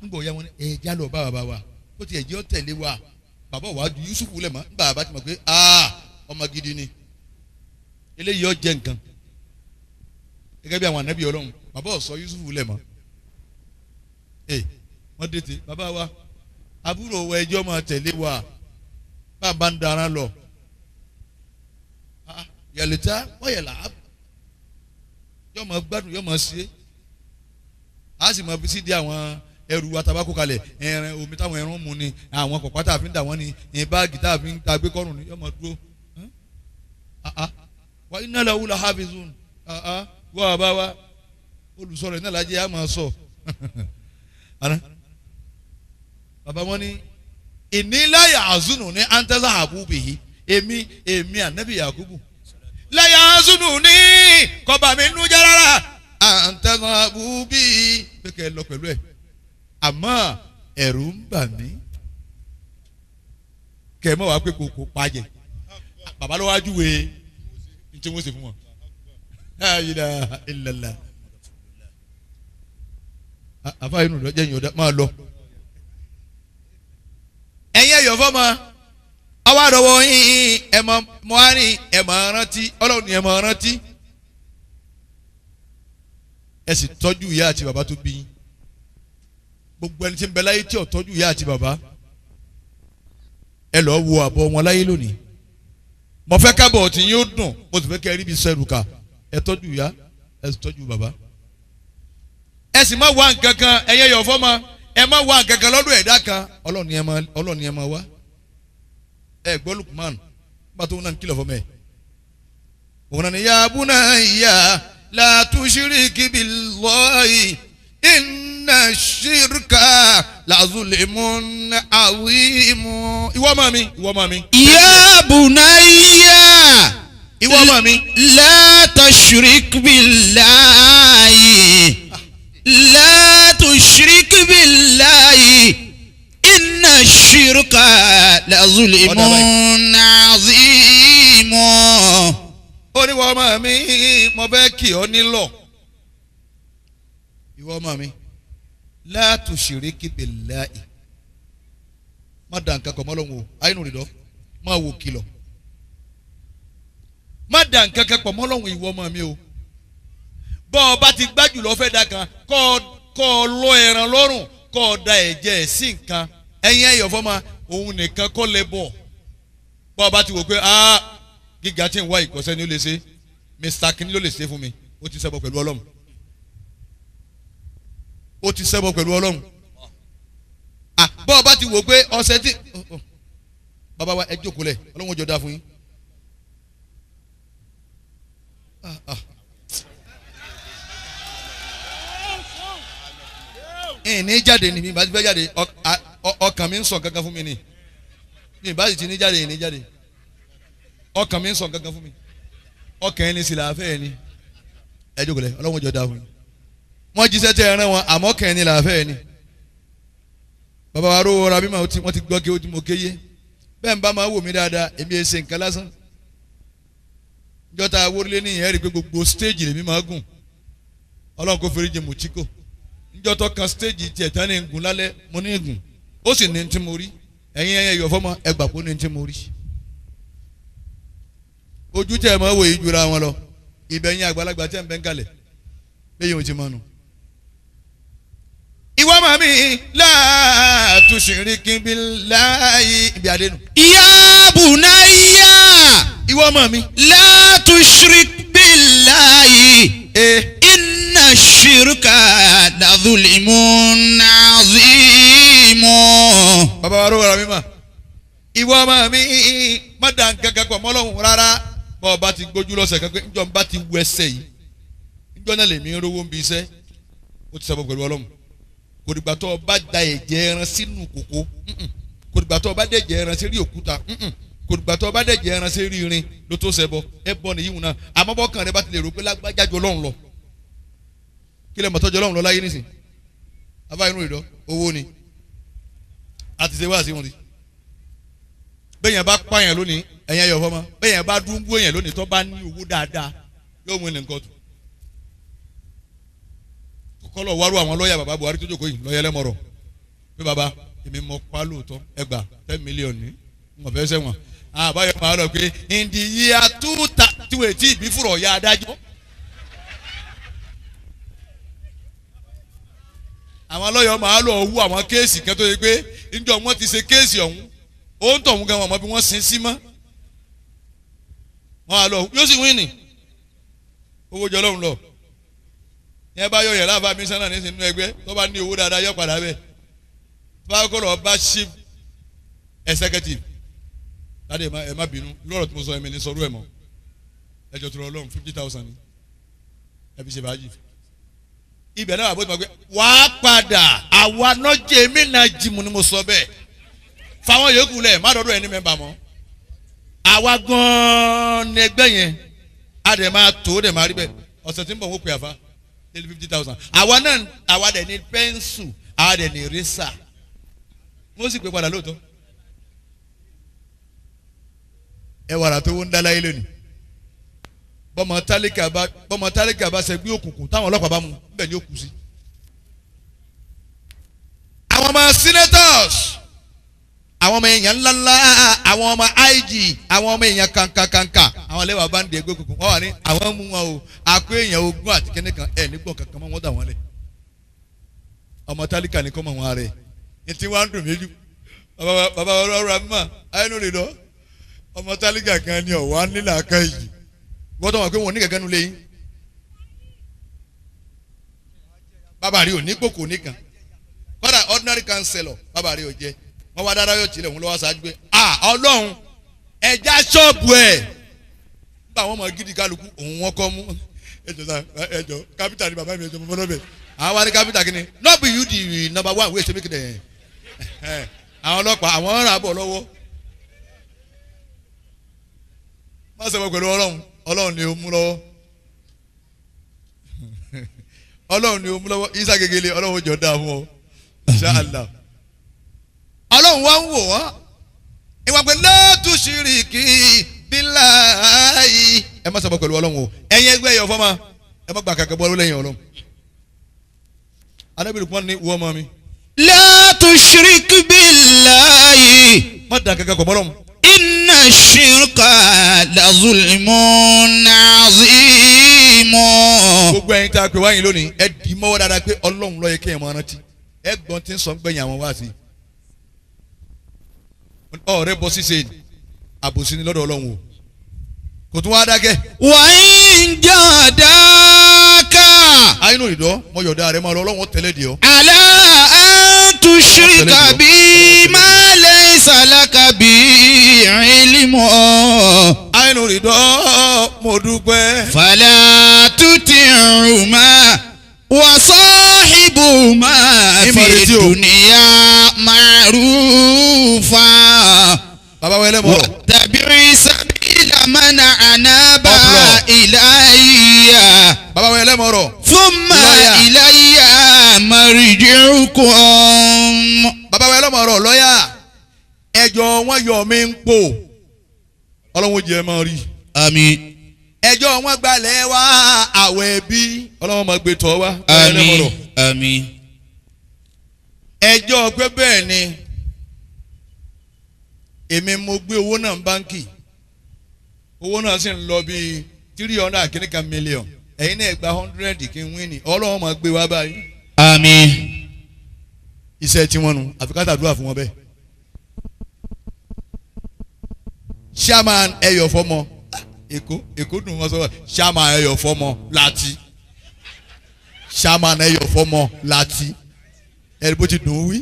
nígbà òya wọn ni ẹ já lọ bá bàbá wa ó ti ẹ̀jẹ̀ ọ́ tẹ̀lé wa bàbá wa ju Yusuf lẹ̀ mọ́ nígbà bàbá ti mọ̀ pé ọmọ gidi ni eléyìí ọ jẹ nǹkan gẹ́gẹ́ bí àwọn ànábì Ọlọ́run bàbá ò sọ Yusuf lẹ̀ mọ́ wọ́n dètè bàbá wa àbúrò wa ẹjọ́ máa tẹ̀lé wa bàbá ń daran lọ yàlẹ́tà wọ́n yẹ̀ làá yọ máa gbádùn yọ máa ṣe á sì máa fi sí di àwọn ẹrù atabako kalẹ̀ ẹ̀rìn omi táwọn ẹran mu ni àwọn kọ̀pá tá a fi ń dà wọ́n ni báàgì tá a fi ń ta gbé kọ́rùn ni yọ máa dúró wa inna lahu la hafizun wá bá wa olùsọ̀rọ̀ iná lajẹ́ á máa sọ bàbá wọn ni ìníláyà àzùnù ní antẹ́sà àbúbìyí èmi ànábì Yakubu láyà àzùnù ní kọba mi nú jẹ́ rárá antẹ́sà àbúbìyí pé kẹ́ ẹ lọ pẹ̀lú ẹ̀ àmọ́ ẹ̀rù ń bà mí kẹ́ ẹ mọ̀ wá pé kò pàjẹ́ bàbá ló wájú wèé tí wọ́n ṣe fún wọn. ayida ilala afa yìí nù lọ jẹ́ yìí máa lọ. ẹ̀yin ẹ̀yọ̀ fọ́ ma ọwọ́ àdọ́wọ́ yín ẹ̀ mọ̀ mọ́hánì ẹ̀ mọ̀ rántí ọlọ́run ni ẹ̀ mọ̀ rántí. ẹ sì tọ́jú ìyá àti bàbá tó bí yín gbogbo ẹni tí ń bẹ láyé tí ò tọ́jú ìyá àti bàbá ẹ lọ́ọ́ wo àbọ̀ wọn láyé lónìí mo fẹ́ kábọ̀ tí yóò dùn mo sì fẹ́ kẹ́ ẹ rí bí sẹ́rùkà ẹ tọ́jú ìyá ẹ sì tọ́jú bàbá. ẹ sì má wá nǹkan kan ẹ̀yẹ yọ̀ fọ́ ma ẹ má wá nǹkan kan lọ́dún ẹ̀dá kan ọlọ́ọ̀ni ẹ máa wá. ẹ gbọ́ Lukman bá tó ń náà kìlọ̀ fọ́ mẹ́. òun náà ni ya bunayya la tushrik billahi inna shirka la zulmun azim. ìwọ ọmọ mi. Ya bunayya. ìwọ ọmọ mi. La tushrik billahi. La tushrik billahi. Inna shirka la zulmun azim. ó ní ìwọ ọmọ mi mo fẹ́ kì ọ́ nílọ̀. ìwọ ọmọ mi. La tushrik billahi. má dà nǹkan kan mọ́ lọ́wọ́ àyínú rẹ̀ lọ má wò kìlọ̀. má dà nǹkan kan pọ̀ mọ́ lọ́wọ́ ìwọ ọmọ mi o. bọ́ ọ bá ti gbájú lọ fẹ́ da kan kọ́ ọ lọ ẹran lọ́rùn kọ́ ọ da ẹ̀jẹ̀ sí nǹkan ẹ̀yin ẹ̀yọ̀ fọ́ ma òun nìkan kọ́ lẹ bọ̀. bọ́ ọ bá ti wò pé gíga tí ń wá ìkọ́sẹ́ ni ó lè ṣe Mr. Kini ló lè ṣe fún mi ó ti ṣẹbọ pẹ̀lú Ọlọ́run. ó ti ṣẹbọ pẹ̀lú Ọlọ́run. bọ́ ọ bá ti wò pé ọ̀sẹ̀ tí bàbá wa ẹ jókòó lẹ̀ Ọlọ́run ó jọ dá fún yín. ní jáde ni mi bá ti fẹ́ jáde ọkàn mi ń sọ kankan fún mi ni mi bá ti ní jáde ní jáde ọkàn mi ń sọ kankan fún mi ọkàn ẹni sì làáfẹ́ ẹni ẹ jókòó lẹ̀ Ọlọ́run ó jọ dá fún yín. wọ́n jíṣẹ́ tẹ́ ẹran wọn àmọ́ ọkàn ẹni làáfẹ́ ẹni. bàbá wa rówó ra bí wọ́n ti gbọ́ kí ó ti mọ kéye bẹ́ẹ̀ ń bá máa wò mí dáadáa èmi ẹ̀ ṣe nǹkan lásán. ìjọta awórílé ní ìyẹn rí pé gbogbo stéèjì lèmi máa gùn Ọlọ́run kò fèrè jẹ mùtíkò níjọ́tọ̀ kan stéèjì tiẹ̀ tán ní gùn lálẹ́ mo ní gùn ó sì ní tí mo rí ẹ̀yin ẹ̀yọ̀ fọmọ ẹgbà kó ní ti mo rí ojú tẹ̀ ẹ̀ mọ́ wò yìí jura wọn lọ ìbẹ̀yìn àgbàlagbà tẹ̀ ń bẹ́ ń kalẹ̀ bẹ́ẹ̀ yóò ti mọ́ nu. ìwọ màmí láàtú ṣìríkì billahi ibi adé nu. Ya bunayya. ìwọ màmí. La tushrik billahi. Inna shirka la zulmun azimun. bàbá wa rọra mi mà. ìwọ màmí má dà ń kankan pọ̀ mọ́lọ́hún rárá bọ́ ọba ti gbójú lọ́sẹ̀ kankan njọ́ ń bá ti wọ ẹsẹ̀ yìí njọ́ náà lèmi ń rówó ń bi iṣẹ́ ó ti sábà pẹ̀lú ọlọ́run kò dìgbà tó ọba da ẹ̀jẹ̀ ẹran sínú kòkó kò dìgbà tó ọba dẹ̀jẹ̀ ẹran sí rí òkúta kò dìgbà tó ọba dẹ̀jẹ̀ ẹran sí rí irin ló tó ṣẹbọ ẹbọ nìyí wù náà àmọ́ bọ́kàn rẹ bá ti lè rò pé lágbájá jọ ọlọ́run lọ kí lè mọ̀tọ́jọ́ ọlọ́run lọ láyé nísìn abá inú ìdọ́ owó ni a ti ṣe wá sí wọn rí bẹ́yẹn bá pààyàn lónìí ẹ̀yìn ẹ̀yọ̀ fọmọ bẹ́yẹn bá dúnbú èèyàn lónìí tó bá ní owó dáadáa yóò mú ẹnì nǹkan tó kọ́lọ̀ wárú àwọn lọ́ọ̀yà bàbá Buhari tó jókòó yìí lọ́ọ̀yà ẹlẹ́mọ̀rọ̀ pé bàbá èmi mọ̀ pa lóòótọ́ ẹgbà 10 million ní wọ́n fẹ́ sẹ́wọ̀n àbáyọ máa lọ pé ìdí yìí àtúntà tí wọ́n ti ìbí fúrọ̀ ọ̀yà adájọ́. àwọn lọ́ọ̀yà máa lọ wú àwọn kéèsì kan tó yẹ pé níjọ́ wọn ti ṣe kéèsì ọ̀hún ó ń tọ̀hún gan wọn mọ bí wọ́n sin sí mọ́ wọn à lọ yóò sì wíìnì owó jọ lọ́hùn lọ ní ẹ bá yọ yẹn láàbá mi sánà ní sinú ẹgbẹ́ tó bá ní owó dáadáa yọ padà bẹ́ẹ̀ bá kọ́ lọ bá chief executive láti ẹ má bínú lọ́rọ̀ tí mo sọ ẹ̀mí ní sọ́rú ẹ̀ mọ́ ẹjọ́ tó lọ lọ́hùn 50,000 ni ẹ fi ṣe báyìí ibẹ̀ náà àbójú ma pé wàá padà àwa nọ́jẹ̀ mí náà jìmù ni mo sọ bẹ́ẹ̀ fáwọn yòókù lẹ̀ má dọ́dọ̀ ẹni mẹ́mbà mọ́ àwa gan-an ní ẹgbẹ́ yẹn a dẹ̀ máa tó dẹ̀ máa rí bẹ́ẹ̀ ọ̀sẹ̀ tí ń bọ̀ wọ́n pè àfa daily 50,000 àwa náà àwa dẹ̀ ní pẹ́ńsù àwa dẹ̀ ní rẹ́sà wọ́n sì pè padà lóòótọ́ ẹ wàrà tó ń dá láyé lónìí bọ́mọ tálíkà bá ṣẹgbẹ́ òkùnkùn táwọn ọlọ́pàá bá mú bẹ́ẹ̀ ni ó kù sí. àwọn ọmọ senators àwọn ọmọ èèyàn ńláńlá àwọn ọmọ IG àwọn ọmọ èèyàn kankankanka àwọn lẹ́wà bá ń di ẹgbẹ́ òkùnkùn wọ́n wà ní àwọn mú wọn o àkó èèyàn ogún àti kẹ́ne kan ẹ̀ nígbọ̀n kankan mọ́ wọ́n dà wọ́n lẹ̀ ọmọ tálíkà ní kọ́ mọ̀ wọn rẹ̀ ní tí wọ́n á dùn méjì bàbá ọlọ́run àmà ayélu rẹ̀ lọ ọmọ tálíkà kan ní ọ̀wá nílà aka yìí wọ́n tọ́ wọn pé wọn ní kankan nulẹ̀ yín bàbá rí o ní gbòkò nìkan kọ́dà ordinary councillor bàbá rí o jẹ́ wọ́n wá dára yóò tilẹ̀ òun lọ́wọ́ ṣáájú pé ọlọ́run ẹja ṣọ́ọ̀bù ẹ̀ nígbà wọn mọ gidi kálukú òun wọn kọ́ mú ẹjọ kápítà ni bàbá mi ẹjọ mọ́ lọ́bẹ̀ àwọn wá ní kápítà kí ni not be you the number one wey ṣe mí kéde yẹn àwọn ọlọ́pàá àwọn ọ̀ràn àbọ̀ lọ́wọ́ má sọ̀rọ̀ pẹ̀lú ọlọ́run ni ó mú lọ́wọ́ ọlọ́run ni ó mú lọ́wọ́ isa gegele ọlọ́run jọ dáa fún ọ inshallah ọlọ́run wá ń wò wọ́n ìwà pé lọ́ọ̀tù ṣìrìkì bíláì ẹ má sọ̀rọ̀ pẹ̀lú ọlọ́run o ẹ̀yin ẹgbẹ́ ẹ̀yọ̀ fọ́mà ẹ má gbà kàkẹ́ bọ́ọ̀lù lẹ́yìn ọlọ́run anábìrì pọ́n ní wọ́n mọ́ mi. lọ́ọ̀tù ṣìrìkì bíláì. má dà kàkẹ́ kọ̀ bọ́lọ́run. inna ṣirka la zulmun azimun. gbogbo ẹ̀yin tá a pè wáyìn lónìí ẹ dì í mọ́wọ́ dáadáa pé ọlọ́run ló yẹ kéèyàn máa rántí ẹ gbọ́n tí ń sọ gbẹ̀yìn àwọn wá sí ọ̀rẹ́ bọ́ ṣíṣe àbòsí ni lọ́dọ̀ ọlọ́run o kò tún wá dákẹ́. wà ń jọ dáká. àyínú ìdọ́ mo yọ̀dá rẹ̀ máa lọ ọlọ́run tẹ́lẹ̀ dì ọ́. àlá àtúnṣìkà bí má laysa laka bí ilmu. àyínú ìdọ́ mo dúpẹ́. fala tuti'huma wa sahibuma fi dunya ma'rufa. bàbá wẹlẹ mọ. wattabi' sabila man anaba ilayya. bàbá wẹlẹ mọ rọ. thumma ilayya marji'ukum. bàbá wẹlẹ mọ rọ lọ́yà ẹjọ́ wọn yọ mí ń pò ọlọ́run jẹ́ máa rí. àmín. ẹjọ́ wọn gbalẹ̀ wá àwẹ̀ bí ọlọ́run máa gbé tọ́ wá. àmín àmín. ẹjọ́ pé bẹ́ẹ̀ ni èmi mo gbé owó náà báńkì owó náà sì ń lọ bíi 300 kìnnìkan mílíọ̀n ẹ̀yin náà gba 100 kí n wí ni ọlọ́run máa gbé wá báyìí. àmín. iṣẹ́ tí wọ́n nu àfi ká tàdúrà fún wọn bẹ́ẹ̀. chairman ẹyọ fọmọ èkó dùn wọn sọ chairman ẹyọ fọmọ láti chairman ẹyọ fọmọ láti ẹni bó ti dùn ún wí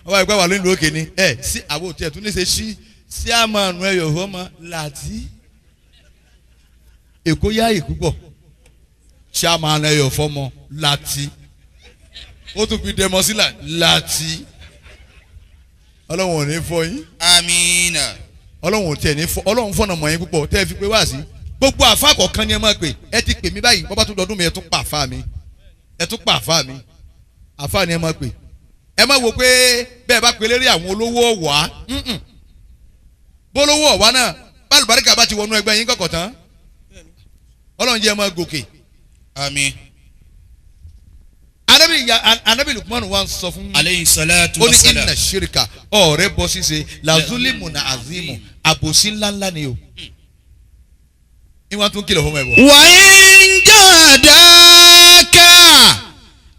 wọ́n bá yẹ pé wà lóyún lókè ni sí àwọn òtí ẹ̀ tún lè ṣe sí chairman ẹyọ fọmọ láti èkó yá èkó pọ̀ chairman ẹyọ fọmọ láti ó tún fi dẹmọ sílẹ̀ láti ọlọ́run ò ní fọ yín. àmín. ọlọ́run ò tiẹ̀ ní fọ ọlọ́run fọ̀nà mọ̀ yín púpọ̀ tẹ́ ẹ fi pé wá sí gbogbo àfa kọ̀ọ̀kan ni ẹ máa pè ẹ ti pè mí báyìí bọ́bá tó dọdún mi ẹ tún pa àfa mi ẹ tún pa àfa mi àfa ni ẹ máa pè ẹ má wo pé bẹ́ẹ̀ bá pe lérí àwọn olówó ọ̀wá bólówó ọ̀wá náà bálùbáríkà bá ti wọnú ẹgbẹ́ yín kọ̀kọ̀ tán ọlọ́run jẹ́ ẹ máa gòkè. àmín. anabi Lukman wa sọ fún mi. aleyhi salatu ó wa ní salam. inna shirika ọ̀rẹ́ bọ́ ṣíṣe lazulimu na azimu àbòsí ńláńlá ni o. ní wọ́n tún kìlọ̀ fún mi bọ̀. wà ń jàdáka.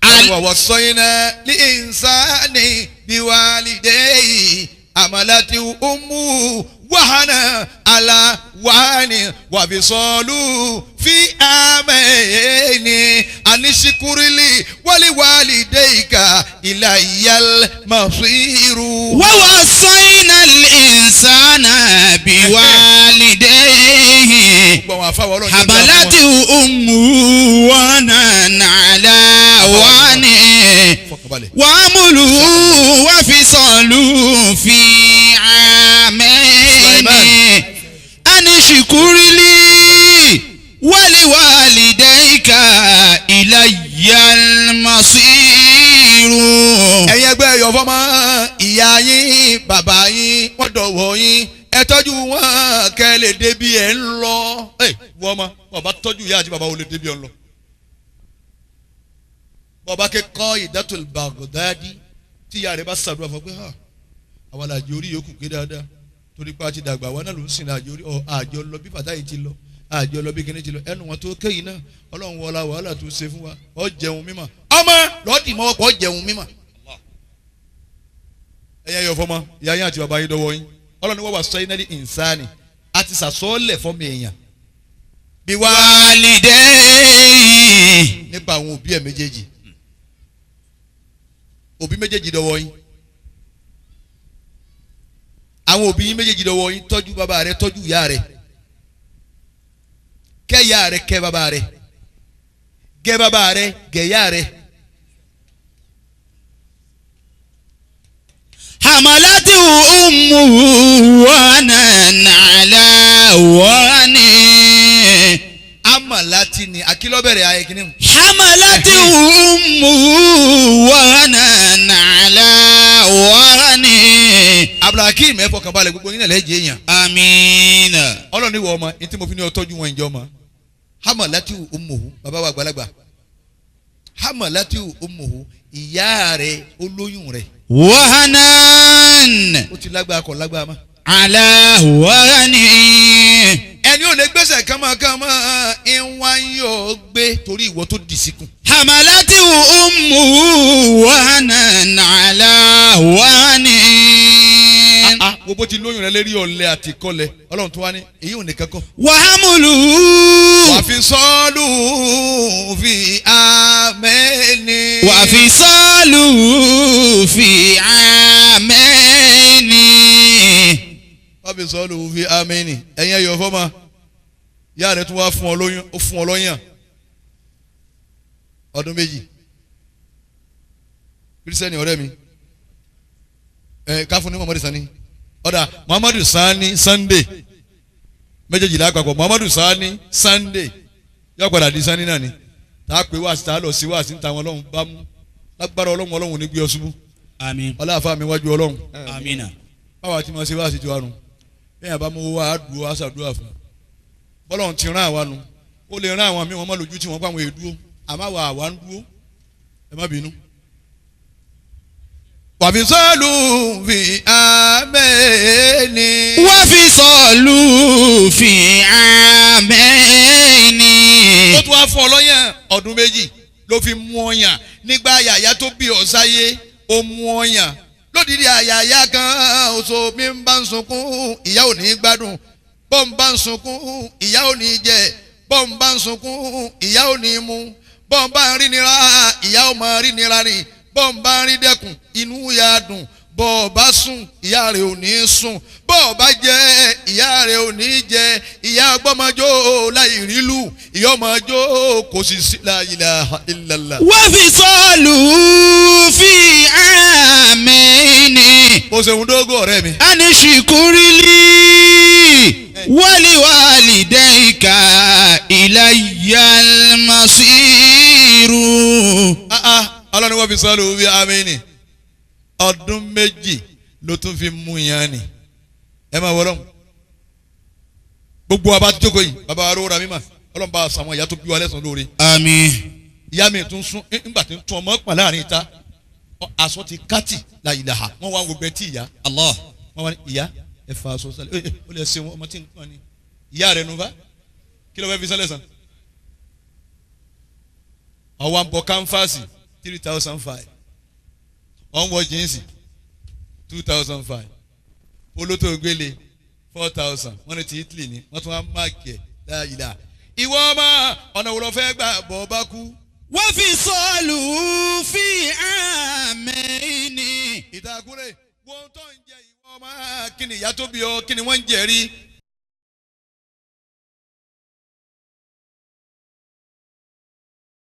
àwọn wasoyina li insani biwalideyi amalati umu wahana ala wahani wabisolu fi ameni anisikurili waliwalideika ilayal masiru. wa wasayna al-insana biwalidayhi habalati ummu wanan ala wani wàmúlù wàfisọ̀lù fi àmẹ́ni anishikurili wàlíwàlídẹ́ìkà ìlàyàmásírù. ẹ̀yin ẹgbẹ́ ẹ̀yọ̀ fọ́mọ ìyá yín bàbá yín wọ́n dọ̀wọ́ yín ẹ tọ́jú wọn kẹ́ ẹ lè débi ẹ̀ ń lọ. wọ́n ọmọ bàbá tọ́jú ìyá àti bàbá wo lè débi ẹ̀ ń lọ. bọ́ba kẹ́kọ́ ìdátòlù Baghdadi tí ìyá rẹ̀ bá ṣàdúrà fún pé àwọn àjò orí yòókù ké dáadáa torí pé a ti dàgbà wọn náà ló ń sìn àjò orí àjò lọ bí fàtáyì ti lọ àjò lọ bí kíní ti lọ ẹnu wọn tó kéyìn náà ọlọ́run wọlá wàhálà tó ṣe fún wa ọ jẹun mímọ́ ọmọ lọ́ọ̀dì mọ́ ọkọ̀ jẹun mímọ́. ẹ̀yin ẹ̀yọ̀ fọmọ ìyá yín àti bàbá yín dọwọ́ yín ọlọ́run wọ́n wà sọ iná ní ìnsáni àti sàsọ́ọ̀lẹ̀ fọ́mọ èèyàn. bí wàlídẹ́yìn. nípa àwọn òbí ẹ̀ méjèèjì òbí méjèèjì dọwọ́ yín àwọn òbí yín méjèèjì dọwọ́ yín tọ́jú bàbá rẹ tọ́jú ìyá rẹ kẹ́ ìyá rẹ kẹ́ bàbá rẹ gẹ́ bàbá rẹ gẹ́ ìyá rẹ. hamalati ummu wanan ala wani. amalati ni akilọ́bẹ̀rẹ̀ ayé kìíní. hamalati ummu wanan ala wani. abdulhakeem ẹ fọkàn balẹ̀ gbogbo yín náà lẹ́jẹ̀ èèyàn. amiina. ọlọ́ni wọ ọmọ ní tí mo fi ní ọ tọ́jú wọn ìjọ ọmọ hamalati ummuhu bàbá wa àgbàlagbà hamalati ummuhu ìyá rẹ olóyún rẹ. wahanan. ó ti lágbára kọ lágbára ma. ala wani. ẹni ò lè gbèsè kánmọ́kánmọ́ ìwà yóò gbé torí ìwọ tó dì síkùn. hamalati ummu wahanan ala wani. wo bó ti lóyún rẹ lérí ọ̀lẹ àti kọlẹ̀ ọlọ́run tó wá ní èyí ò ní kankan. wàhámùlù. wàfi sọ́ọ̀lù fi àmẹ́ni. wàfi sọ́ọ̀lù fi àmẹ́ni. wàfi sọ́ọ̀lù fi àmẹ́ni. ẹ̀yin ẹ̀yọ̀ fọ́mà ìyá rẹ̀ tún wá fún ọ lóyún ó fún ọ lọ́yàn ọdún méjì kírísítẹ́nì ọ̀rẹ́ mi káfún ní Muhammadu Sani ọ̀dà Muhammadu Sani Sunday méjèèjì lápapọ̀ Muhammadu Sani Sunday yóò padà di Sani náà ni tá a pè wá sí tá a lọ sí wá sí ta wọn ọlọ́run bá mú lágbára ọlọ́run ní gbé ọ ṣubú àmín ọlọ́àfà mi wájú ọlọ́run àmínà báwa tí mo ṣe wá sí ti wá nu bẹ́ẹ̀ bá mú wá àdúró àṣàdúrà fún bọ́lọ́run ti rán àwa nu ó lè rán àwọn míì wọn má lójú tí wọ́n pa àwọn èdúró àmọ́ àwa ń dúró ẹ má bínú. wàfíìsọ́ọ̀lù fi àmẹ́ni. وفصال في عامين. ó tún wá fún ọ lọ́yàn ọdún méjì ló fi mú ọyàn nígbà àyàyà tó bí ọ sáyé ó mú ọyàn lódìdí àyàyà kan oṣù mi ń bá ń sunkún ìyá ò ní gbádùn bọ́ ń bá ń sunkún ìyá ò ní jẹ bọ́ ń bá ń sunkún ìyá ò ní mu bọ́ ń bá ń rí nira ìyá ò máa rí nira ni bọ́ ń bá ń rí dẹ́kun inú ya dùn bọ́ ọ bá sùn ìyá rẹ̀ ò ní sùn bọ́ ọ bá jẹ ìyá rẹ̀ ò ní jẹ ìyá gbọ́mọjó láì rílù ìyá ọmọjó kò sì sí la ilaha illallah. وفصال في عامين. o ṣeun dógó ọ̀rẹ́ mi. أن اشكر لي ولوالديك إلي المصير. ọlọ́ni wọ́n fi sọ́ọ́lù wí amínì ọdún méjì ló tún fi mú yan ni ẹ máa wọlọ́n gbogbo wa bá jókòó yìí bàbá wa rówó ra mímà ọlọ́run bá sàmọ́ ìyá tó bí wa lẹ́sàn-án lóore. àmín. ìyá mi tún sún nígbà tí ń tún ọmọ pà láàrin ìta aṣọ ti kátì la ilaha wọ́n wá gbogbo ẹtí ìyá Allah wọ́n wá ní ìyá ẹ fa aṣọ sálẹ̀ ó lè ṣe ọmọ tí ń pọn ni ìyá rẹ̀ nu bá kí ló fẹ́ fi sálẹ̀ sàn. ọwọ́ à ń bọ kánfàsì 3,500 ọ̀nwọ́ jíǹsì 2,500 olótó gbélé 4,000 wọ́n ní ti Italy ni wọ́n tún wá máàkì ẹ̀ láàyè ìwọ ọmọ ọ̀nà òwúrọ̀ fẹ́ gbà bọ̀ bá kú. وفصال في عامين. ìtàkùrẹ́ wọ́n tó ń jẹ ìwọ ọmọ kí ni ìyá tó bí ọ kí ni wọ́n ń jẹ rí